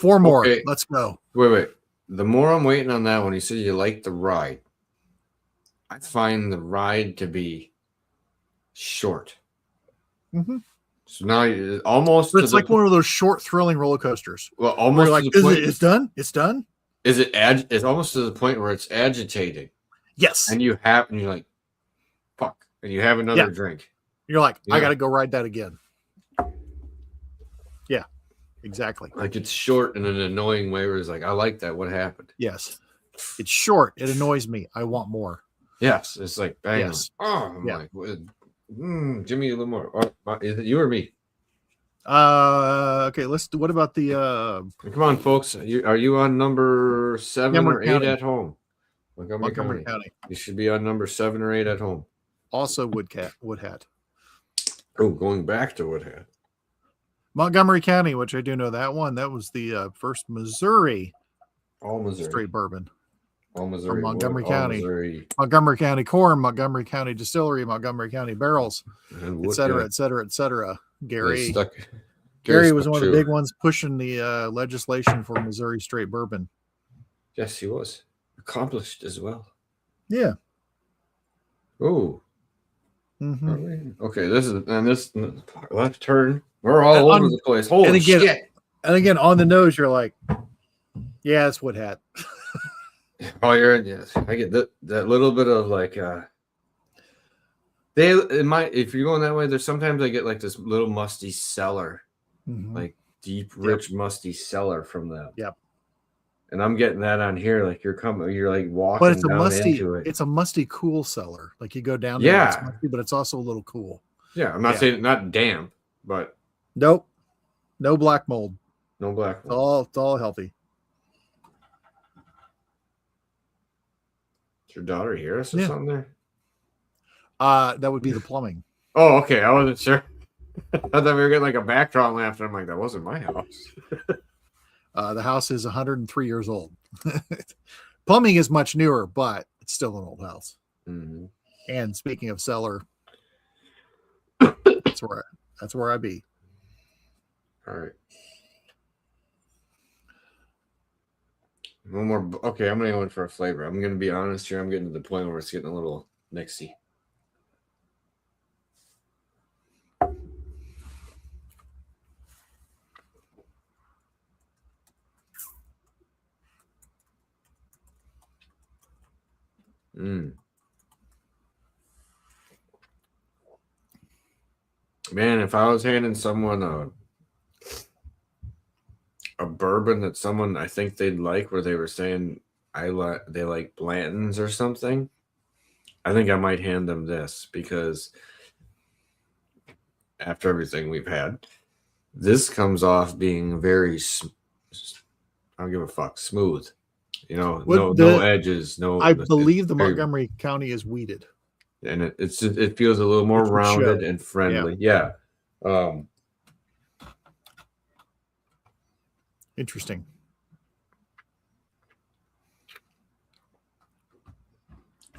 Four more. Okay. Let's go. Wait. The more I'm waiting on that one, you said you like the ride. I find the ride to be short. Mm-hmm. So now you almost. It's like one of those short, thrilling roller coasters. Well, almost like, it's done. It's done. Is it? It's almost to the point where it's agitating. Yes. And you're like, fuck, and you have another drink. You're like, I got to go ride that again. Yeah. Exactly. Like it's short in an annoying way where it's like, I like that. What happened? Yes. It's short. It annoys me. I want more. Yes. It's like, bang. Yes. I'm like, give me a little more. Is it you or me? Okay. Let's do, what about the, come on, folks. Are you on number 7 or 8 at home? Montgomery County. You should be on number 7 or 8 at home. Also Woodhat. Oh, going back to Woodhat. Montgomery County, which I do know that one. That was the first Missouri straight bourbon. All Missouri. From Montgomery County. Missouri. Montgomery County corn, Montgomery County distillery, Montgomery County barrels, et cetera, et cetera, et cetera. Gary was one of the big ones pushing the legislation for Missouri straight bourbon. Yes, he was. Accomplished as well. Yeah. Oh. Mm-hmm. Okay, this left turn. We're all over the place. Holy shit. And again, on the nose, you're like, yeah, it's Woodhat. Oh, yes. I get that little bit of like if you're going that way, there's sometimes I get like this little musty cellar. Like deep, rich, musty cellar from them. Yep. And I'm getting that on here. Like you're like But walking it's a down musty, into it. it's a musty cool cellar. Like you go down there, and it's Yeah. musty, but it's also a little cool. Yeah. I'm not Yeah. saying not damp, but Nope. No black mold. no black It's mold. all healthy. Is your daughter hear us or Yeah. something there? That would be the plumbing. Oh, okay. I wasn't sure. I thought we were getting like a backdrop lamp. I'm like, that wasn't my house. The house is 103 years old. Plumbing is much newer, but it's still an old house. Mm-hmm. And speaking of cellar, that's where I be. All right. One more. Okay, I'm gonna go in for a flavor. I'm gonna be honest here. I'm getting to the point where it's getting a little mixy. Man, if I was handing someone a bourbon that someone I think they'd like, where they were saying they like Blanton's or something, I think I might hand them this, because after everything we've had, this comes off being very I don't give a fuck, smooth. You know, no edges, no. I believe the Montgomery County is weeded, and it feels a little more rounded and friendly. Yeah. Interesting.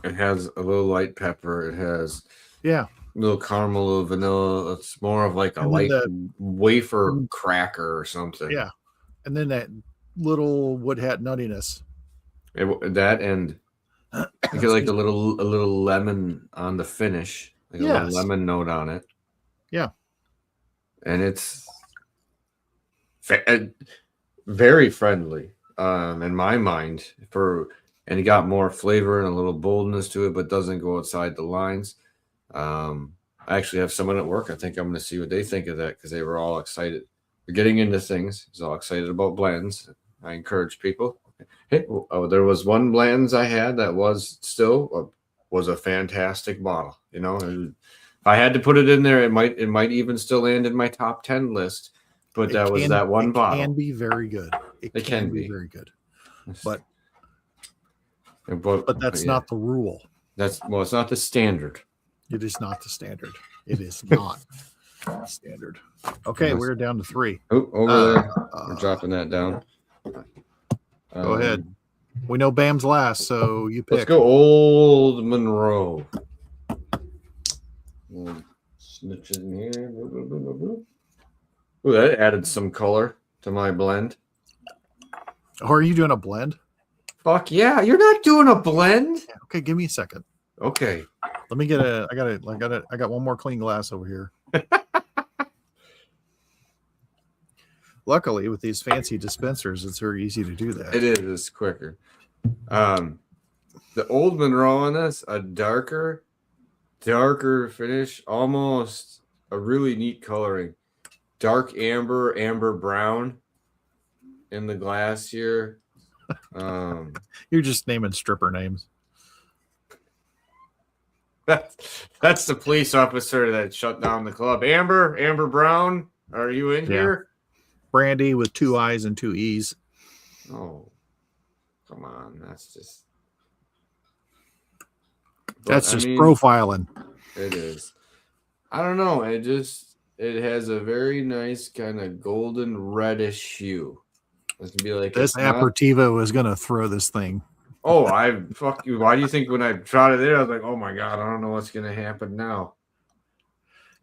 It has a little light pepper. It has a little caramel, a little vanilla. It's more of like a light wafer cracker or something. Yeah, and then that little wood hat nuttiness. That and you get like a little lemon on the finish, like a little lemon note on it. Yeah, and it's very friendly in my mind, and it got more flavor and a little boldness to it, but doesn't go outside the lines. I actually have someone at work. I think I'm going to see what they think of that, because they were all excited. They're getting into things. He's all excited about blends. I encourage people. Hey, there was one blends I had that was a fantastic bottle. You know, if I had to put it in there, it might even still land in my top 10 list. But that was that one bottle. It can be very good. It can be very good. But that's not the rule. It's not the standard. It is not the standard. It is not standard. Okay, we're down to 3. Oh, over there. We're dropping that down. Go ahead. We know Bam's last, so you pick. Let's go Old Monroe. Snitch in here. Ooh, that added some color to my blend. Oh, are you doing a blend? Fuck yeah! You're not doing a blend. Okay, give me a second. Okay. Let me get I got one more clean glass over here. Luckily, with these fancy dispensers, it's very easy to do that. It is. It's quicker. The Old Monroe on this, a darker finish, almost a really neat coloring. Dark amber brown in the glass here. You're just naming stripper names. That's the police officer that shut down the club. Amber Brown, are you in here? Brandy with 2 I's and 2 E's. Oh, come on. That's just profiling. It is. I don't know. It has a very nice kind of golden reddish hue. Let's be like this aperitivo is going to throw this thing. Oh, fuck you. Why do you think when I tried it there, I was like, oh my God, I don't know what's going to happen now.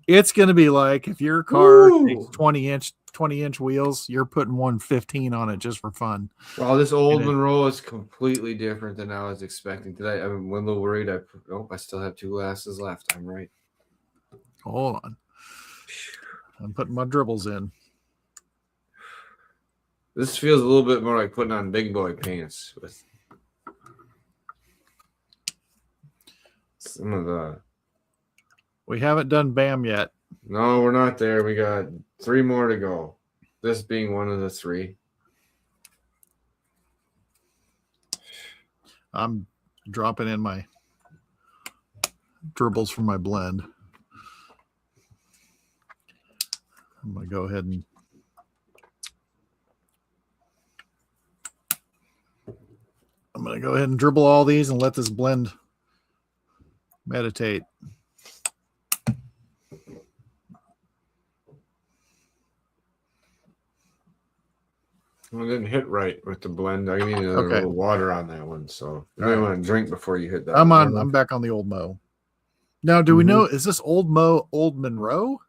It's going to be like if your car takes 20-inch wheels, you're putting 115 on it just for fun. Well, this Old Monroe is completely different than I was expecting today. I'm a little worried. I still have 2 glasses left. I'm right. Hold on. I'm putting my dribbles in. This feels a little bit more like putting on big boy pants with some of the. We haven't done Bam yet. No, we're not there. We got 3 more to go. This being one of the 3. I'm dropping in my dribbles from my blend. I'm going to go ahead and dribble all these and let this blend meditate. Well, it didn't hit right with the blend. I need a little water on that one, so you might want to drink before you hit that. I'm back on the Old Mo. Now, do we know, is this Old Mo Old Monroe?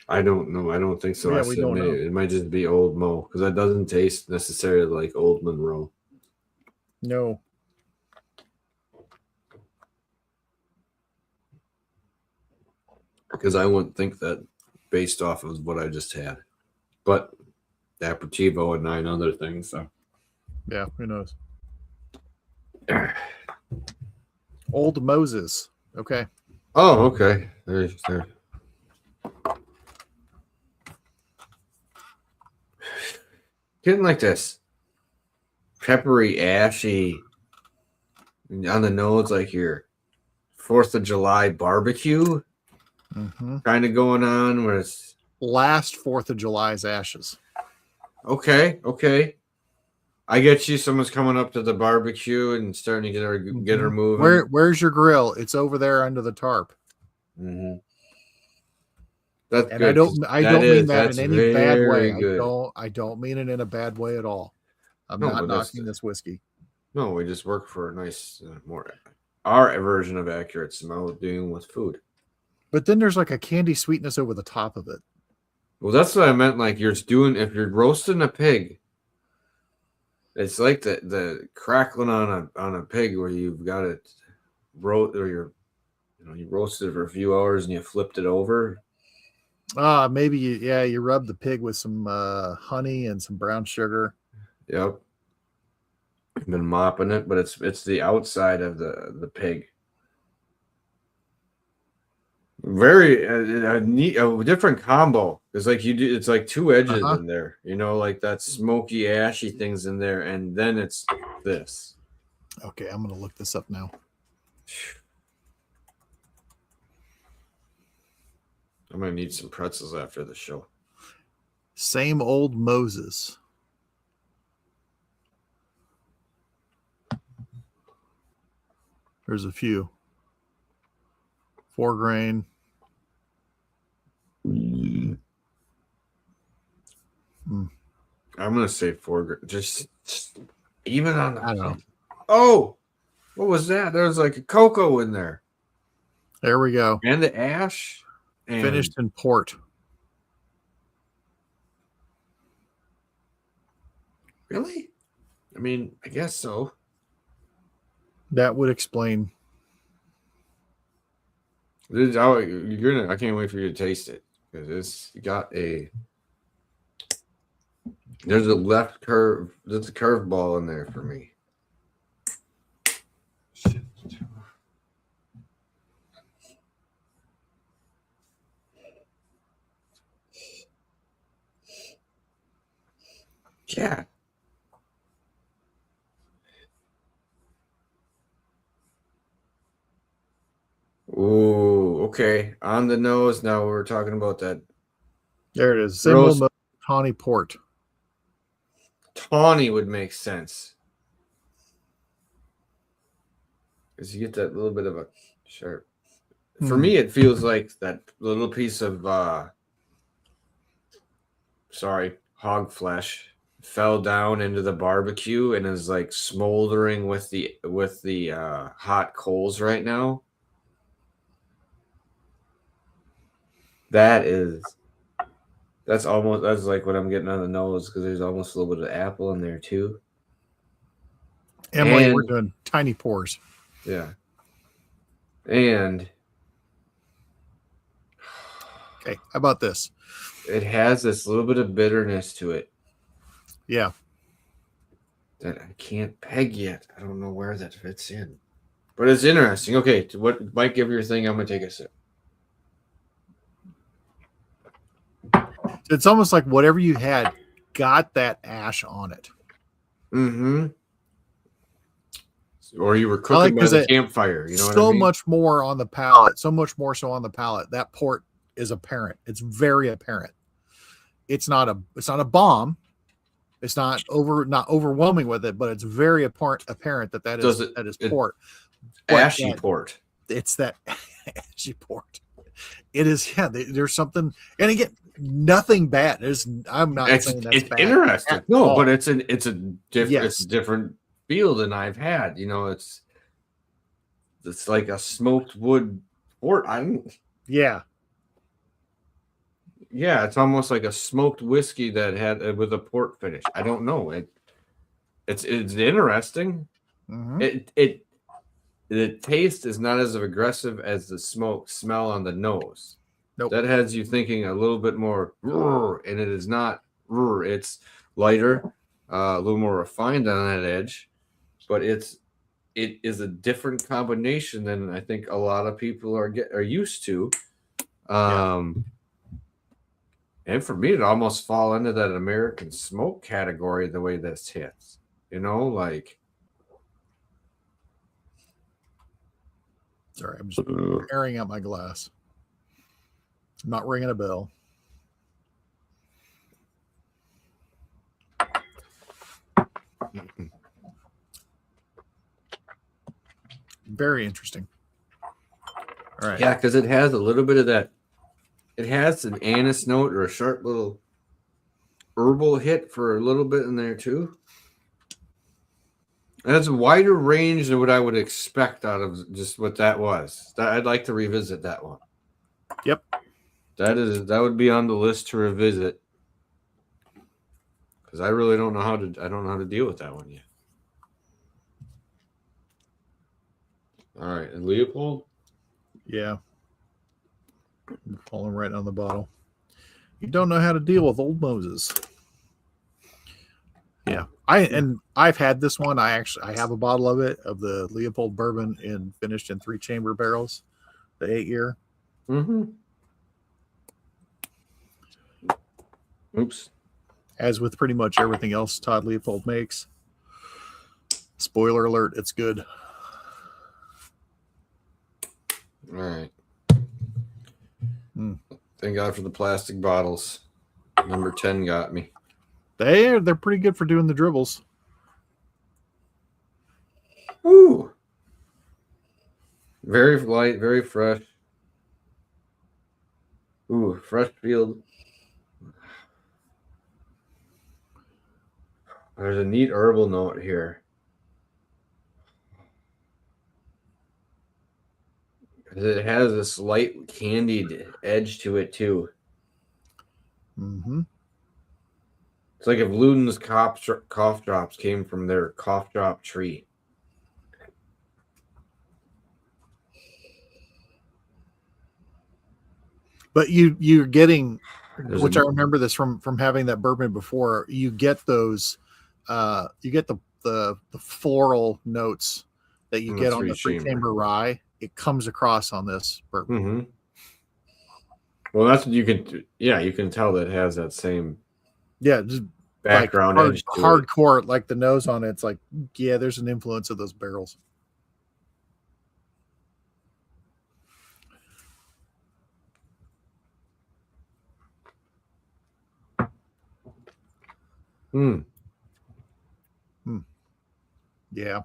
I don't know. I don't think so. Yeah, we don't know. It might just be Old Mo because that doesn't taste necessarily like Old Monroe. No. Because I wouldn't think that based off of what I just had. But the aperitivo and 9 other things. So. Yeah, who knows? Old Moses. Okay. Oh, okay. There. Getting like this peppery, ashy on the nose, like your 4th of July barbecue kind of going on. Where it's last 4th of July's ashes. Okay. I get you. Someone's coming up to the barbecue and starting to get her moving. Where's your grill? It's over there under the tarp. Mm-hmm. That's and good. I don't mean that in any bad way. Good. I don't mean it in a bad way at all. I'm not knocking this whiskey. No, we just work for a nice, more our version of accurate smell dealing with food. But then there's like a candy sweetness over the top of it. Well, that's what I meant. Like if you're roasting a pig, it's like the crackling on a pig where you've got it you roasted it for a few hours and you flipped it over. Maybe you rub the pig with some honey and some brown sugar. Yep. I've been mopping it, but it's the outside of the pig. Very a different combo. It's like it's like 2 edges in there, like that smoky ashy things in there, and then it's this. Okay, I'm gonna look this up now. I'm gonna need some pretzels after the show. Same Old Moses. There's a few. 4 grain. I'm gonna say 4 grain. Just even on the. I don't know. Oh, what was that? There was like a cocoa in there. There we go. And the ash. Finished in port. Really? I mean, I guess so. That would explain. I can't wait for you to taste it because there's a left curve. There's a curveball in there for me. Yeah. Ooh, okay. On the nose. Now we're talking about that. There it is. Simple tawny port. Tawny would make sense. Because you get that little bit of a sharp. For me, it feels like that little piece of hog flesh fell down into the barbecue and is like smoldering with the hot coals right now. That's like what I'm getting on the nose because there's almost a little bit of apple in there too. Emily, we're doing tiny pours. Yeah. And okay, how about this? It has this little bit of bitterness to it. Yeah. That I can't peg yet. I don't know where that fits in. But it's interesting. Okay, what might give your thing? I'm going to take a sip. It's almost like whatever you had got that ash on it. Mm-hmm. or you were I like cooking by the campfire. You know what I mean? So much more on the palate. So much more so on the palate. That port is apparent. It's very apparent. It's not a bomb. It's not overwhelming with it, but it's very apparent that is port. Ashy port. It's that ashy port. It is, yeah. There's something, and again, nothing bad. I'm not saying that's it's bad. Interesting. No, all. But it's a different feel than I've had. You know, it's like a smoked wood port. Yeah. Yeah, it's almost like a smoked whiskey that had with a port finish. I don't know. It's interesting. Mm-hmm. The taste is not as aggressive as the smoke smell on the nose. Nope. That has you thinking a little bit more, and it is not. It's lighter, a little more refined on that edge, but it is a different combination than I think a lot of people are used to. And for me, it almost fall into that American smoke category the way this hits. You know, like. Sorry, I'm just airing out my glass. I'm not ringing a bell. Very interesting. All right. Yeah, because it has a little bit of that. It has an anise note or a sharp little herbal hit for a little bit in there too. And that's a wider range than what I would expect out of just what that was. I'd like to revisit that one. Yep. That would be on the list to revisit. Because I really don't know how to deal with that one yet. All right, and Leopold? Yeah. I'm falling right on the bottle. You don't know how to deal with old Moses. Yeah. I've had this one. I have a bottle of it, of the Leopold bourbon finished in 3-chamber barrels, the 8-year. Mm-hmm. Oops. As with pretty much everything else Todd Leopold makes. Spoiler alert, it's good. All right. Thank God for the plastic bottles. Number 10 got me. They're pretty good for doing the dribbles. Ooh. Very light, very fresh. Ooh, fresh field. There's a neat herbal note here. It has this light candied edge to it too. Mm-hmm. It's like if Luden's cough drops came from their cough drop tree. But you're getting, which I remember this from having that bourbon before. You get those, you get the floral notes that you get on the 3-chamber rye. It comes across on this bourbon. Mm-hmm. Well, that's what you can. Yeah, you can tell that it has that same. Yeah, just background like edge to hardcore, it. Like the nose on it. It's like, yeah, there's an influence of those barrels. Yeah.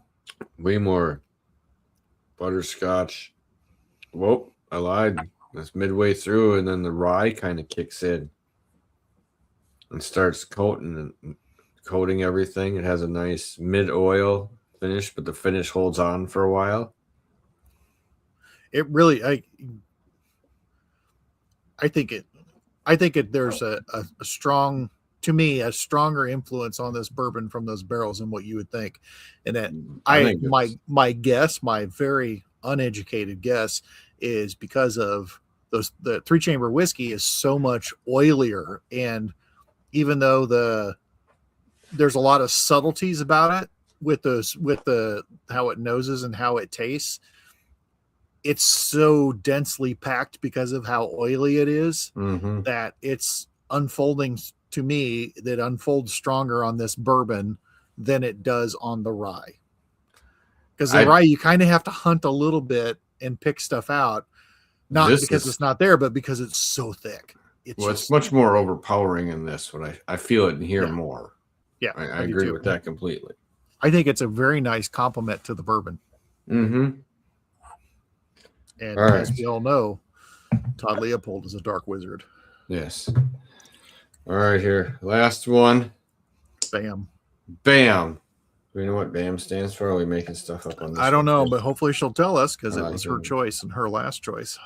Way more butterscotch. Whoa, I lied. That's midway through, and then the rye kind of kicks in and starts coating everything. It has a nice mid-oil finish, but the finish holds on for a while. It really, I think there's a strong, to me, a stronger influence on this bourbon from those barrels than what you would think. And that my guess, my very uneducated guess, is because of the 3-chamber whiskey is so much oilier, and even though there's a lot of subtleties about it with how it noses and how it tastes, it's so densely packed because of how oily it is, that it's unfolding, to me, that unfolds stronger on this bourbon than it does on the rye. Because the rye, you kind of have to hunt a little bit and pick stuff out. Not because it's not there, but because it's so thick. It's much more overpowering in this one. I feel it in here more. Yeah, I agree with that completely. I think it's a very nice compliment to the bourbon. Mm-hmm. And as we all know, Todd Leopold is a dark wizard. Yes. All right, here. Last one. Bam. Bam. Do you know what BAM stands for? Or are we making stuff up on this? I don't know, but hopefully she'll tell us because it was her choice and her last choice.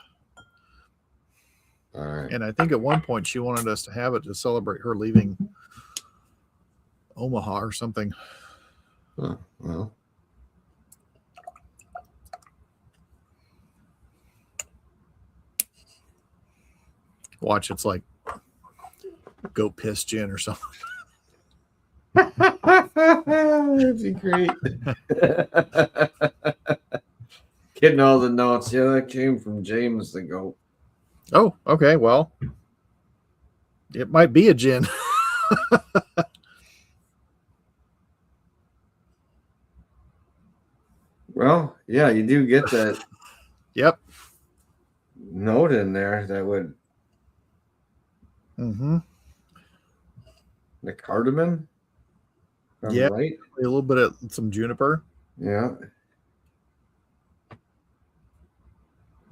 All right. And I think at one point she wanted us to have it to celebrate her leaving Omaha or something. Oh, well. Watch, it's like goat piss gin or something. That'd be great. Getting all the notes. Yeah, that came from James the goat. Oh, okay. Well, it might be a gin. Well, yeah, you do get that. Yep. Note in there that would. Mm-hmm. The cardamom. Yeah, right. A little bit of some juniper. Yeah.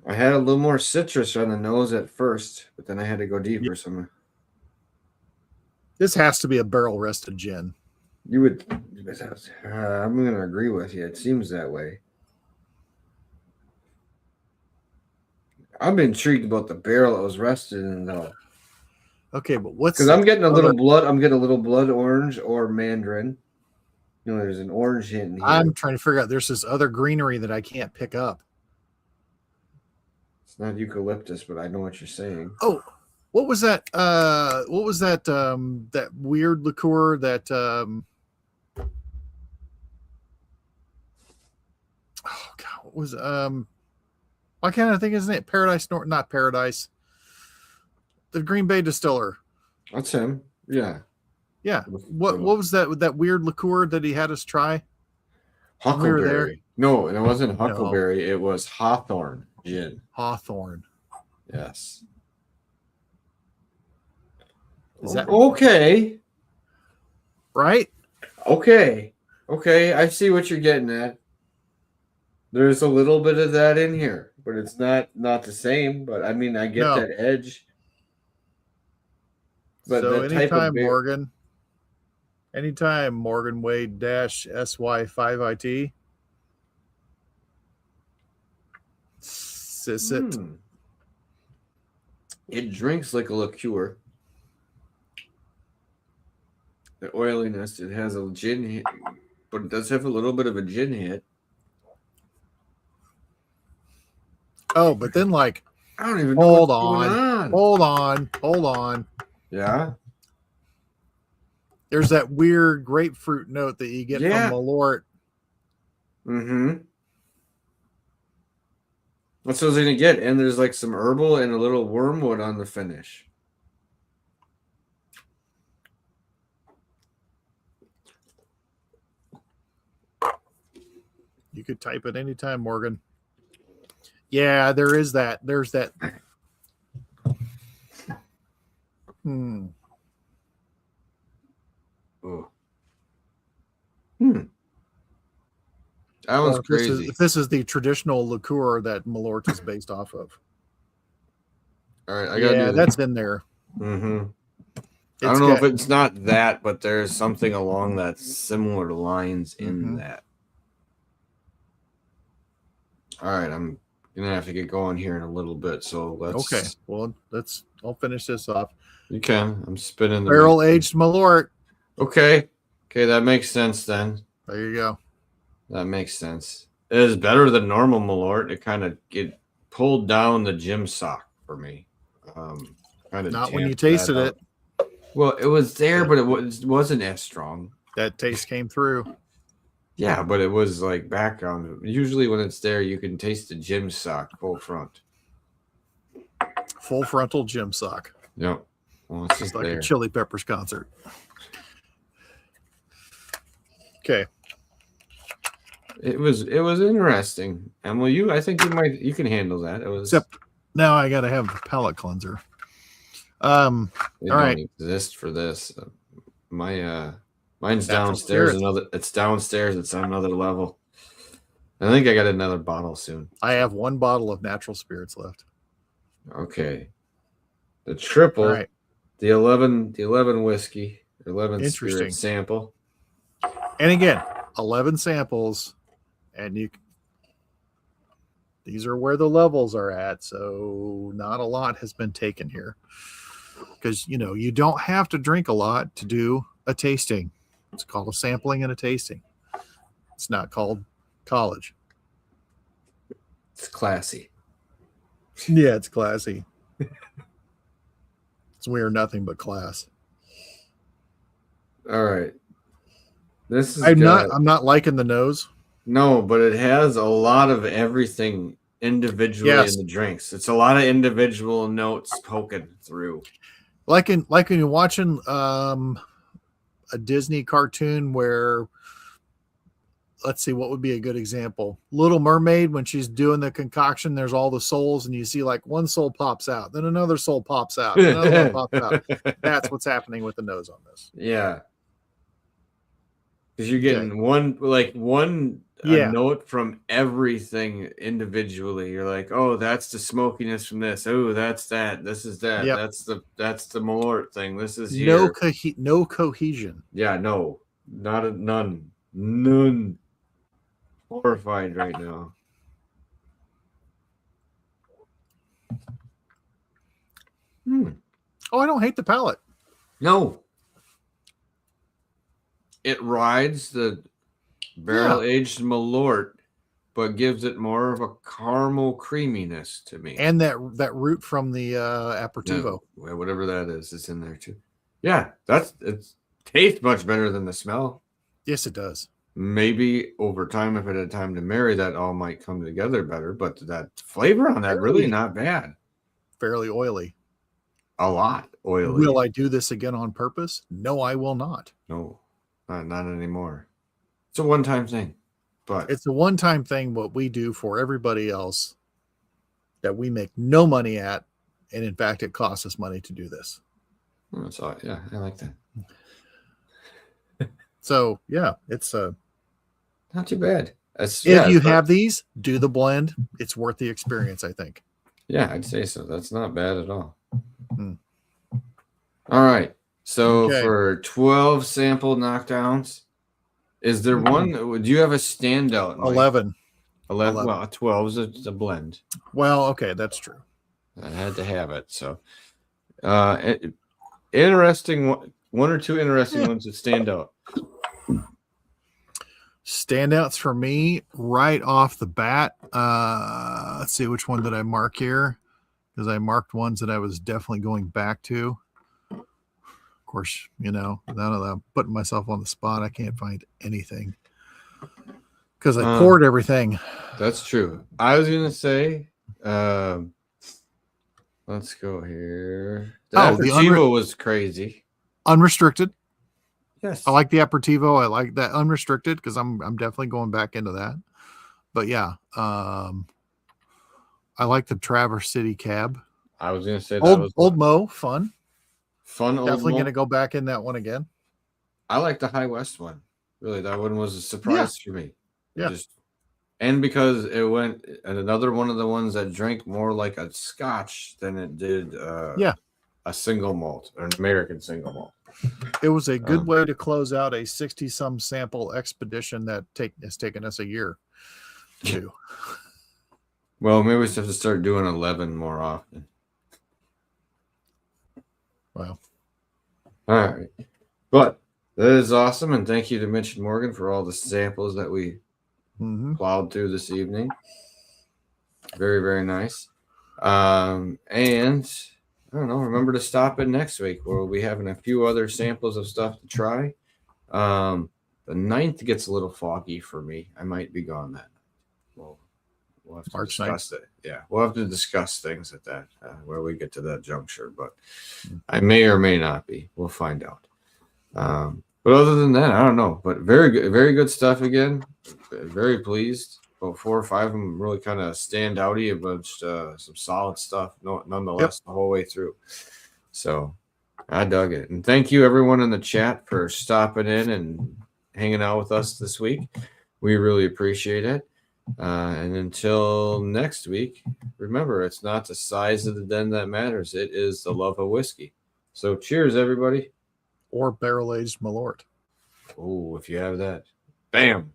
I had a little more citrus on the nose at first, but then I had to go deeper somewhere. This has to be a barrel rested gin. You would. I'm going to agree with you. It seems that way. I'm intrigued about the barrel it was rested in, though. Okay, but what's because I'm getting a little blood. I'm getting a little blood orange or mandarin. You know, there's an orange hint in here. I'm trying to figure out. There's this other greenery that I can't pick up. It's not eucalyptus, but I know what you're saying. Oh, what was that? What was that? That weird liqueur that. Oh God, what was why can't I think of his name? Not Paradise. The Green Bay distiller. That's him. Yeah. Yeah. What was that weird liqueur that he had us try? Huckleberry. No, it wasn't Huckleberry. No. It was Hawthorne gin. Hawthorne. Yes. Is that okay? Right? Okay. Okay. I see what you're getting at. There's a little bit of that in here, but it's not the same. But I mean, I get that edge. But so anytime Morgan Wade -SY5IT. Sit. It drinks like a liqueur. The oiliness, it has a gin hit, but it does have a little bit of a gin hit. Oh, but then I don't even know what's going on. Hold on. Yeah. There's that weird grapefruit note that you get from Malort. Mm-hmm. That's what I was gonna get. And there's some herbal and a little wormwood on the finish. You could type it anytime, Morgan. Yeah, there is that. There's that. Oh. That one's crazy. If this is the traditional liqueur that Malort is based off of. All right, I got that's in there. Mm-hmm. I don't know if it's not that, but there's something along that similar lines in that. All right, I'm gonna have to get going here in a little bit, so let's. Okay, well, I'll finish this off. You can. I'm spinning the barrel aged Malort. Okay, that makes sense then. There you go. That makes sense. It is better than normal Malort. It pulled down the gym sock for me. Not when you tasted it. Well, it was there, but it wasn't as strong. That taste came through. Yeah, but it was background. Usually when it's there, you can taste the gym sock full front. Full frontal gym sock. Yep. Well, it's just like there. A Chili Peppers concert. Okay. It was interesting. Emily, I think you can handle that. It was. Except now I got to have the palate cleanser. All right. Exist for this. Mine's Natural downstairs. spirits. It's downstairs. It's on another level. I think I got another bottle soon. I have one bottle of natural spirits left. Okay. The triple, All right. the 11 whiskey, 11 Interesting spirit sample. And again, 11 samples, and these are where the levels are at. So not a lot has been taken here, because you don't have to drink a lot to do a tasting. It's called a sampling and a tasting. It's not called college. It's classy. Yeah, it's classy. We are nothing but class. All right. This is I'm not liking the nose. No, but it has a lot of everything individually in the drinks. It's a lot of individual notes poking through. Like when you're watching a Disney cartoon where, let's see, what would be a good example? Little Mermaid, when she's doing the concoction, there's all the souls, and you see like one soul pops out, then another soul pops out, another one pops out. That's what's happening with the nose on this. Yeah. Because you're getting one note from everything individually. You're like, oh, that's the smokiness from this. Oh, that's that. This is that. Yep. That's the Malort thing. This is here. No cohesion. Yeah, no, none. Horrified right now. Oh, I don't hate the palate. No. It rides the barrel-aged Malort, but gives it more of a caramel creaminess to me. And that root from the aperitivo. Yeah, whatever that is, it's in there too. Yeah, it tastes much better than the smell. Yes, it does. Maybe over time, if it had time to marry, that all might come together better. But that flavor on that really not bad. Fairly oily. A lot oily. Will I do this again on purpose? No, I will not. No, not anymore. It's a one-time thing. But it's a one-time thing. What we do for everybody else that we make no money at, and in fact, it costs us money to do this. That's all. Yeah, I like that. So yeah, it's not too bad. If you have these, do the blend. It's worth the experience, I think. Yeah, I'd say so. That's not bad at all. All right. So for 12 sample knockdowns, is there one? Do you have a standout? 11. 11. Well, 12 is a blend. Well, okay, that's true. I had to have it. So, interesting one or two interesting ones that stand out. Standouts for me right off the bat. Let's see, which one did I mark here? Because I marked ones that I was definitely going back to. Of course, now that I'm putting myself on the spot, I can't find anything because I poured everything. That's true. I was going to say, let's go here. The aperitivo was crazy. Unrestricted. Yes. I like the aperitivo. I like that unrestricted because I'm definitely going back into that. But yeah, I like the Traverse City Cab. I was going to say Old Mo, fun. Definitely going to go back in that one again. I like the High West one. Really, that one was a surprise for me. Yeah. And because it went, and another one of the ones that drank more like a Scotch than it did a single malt, or an American single malt. It was a good way to close out a 60-some sample expedition that has taken us a year to do. Well, maybe we just have to start doing 11 more often. Wow. All right. But that is awesome. And thank you to Mitch Morgan for all the samples that we plowed through this evening. Very, very nice. And I don't know, remember to stop in next week where we'll be having a few other samples of stuff to try. The 9th gets a little foggy for me. I might be gone that night. We'll have to March discuss 9th. it. Yeah, we'll have to discuss things at that where we get to that juncture, but I may or may not be. We'll find out. But But other than that, I don't know. But very good stuff again. Very pleased. About 4 or 5 of them really kind of stand outy, but some solid stuff. No, nonetheless, the whole way through. So I dug it, and thank you everyone in the chat for stopping in and hanging out with us this week. We really appreciate it. And until next week, remember, it's not the size of the den that matters. It is the love of whiskey. So cheers, everybody. Or barrel-aged Malort. Oh, if you have that. Bam.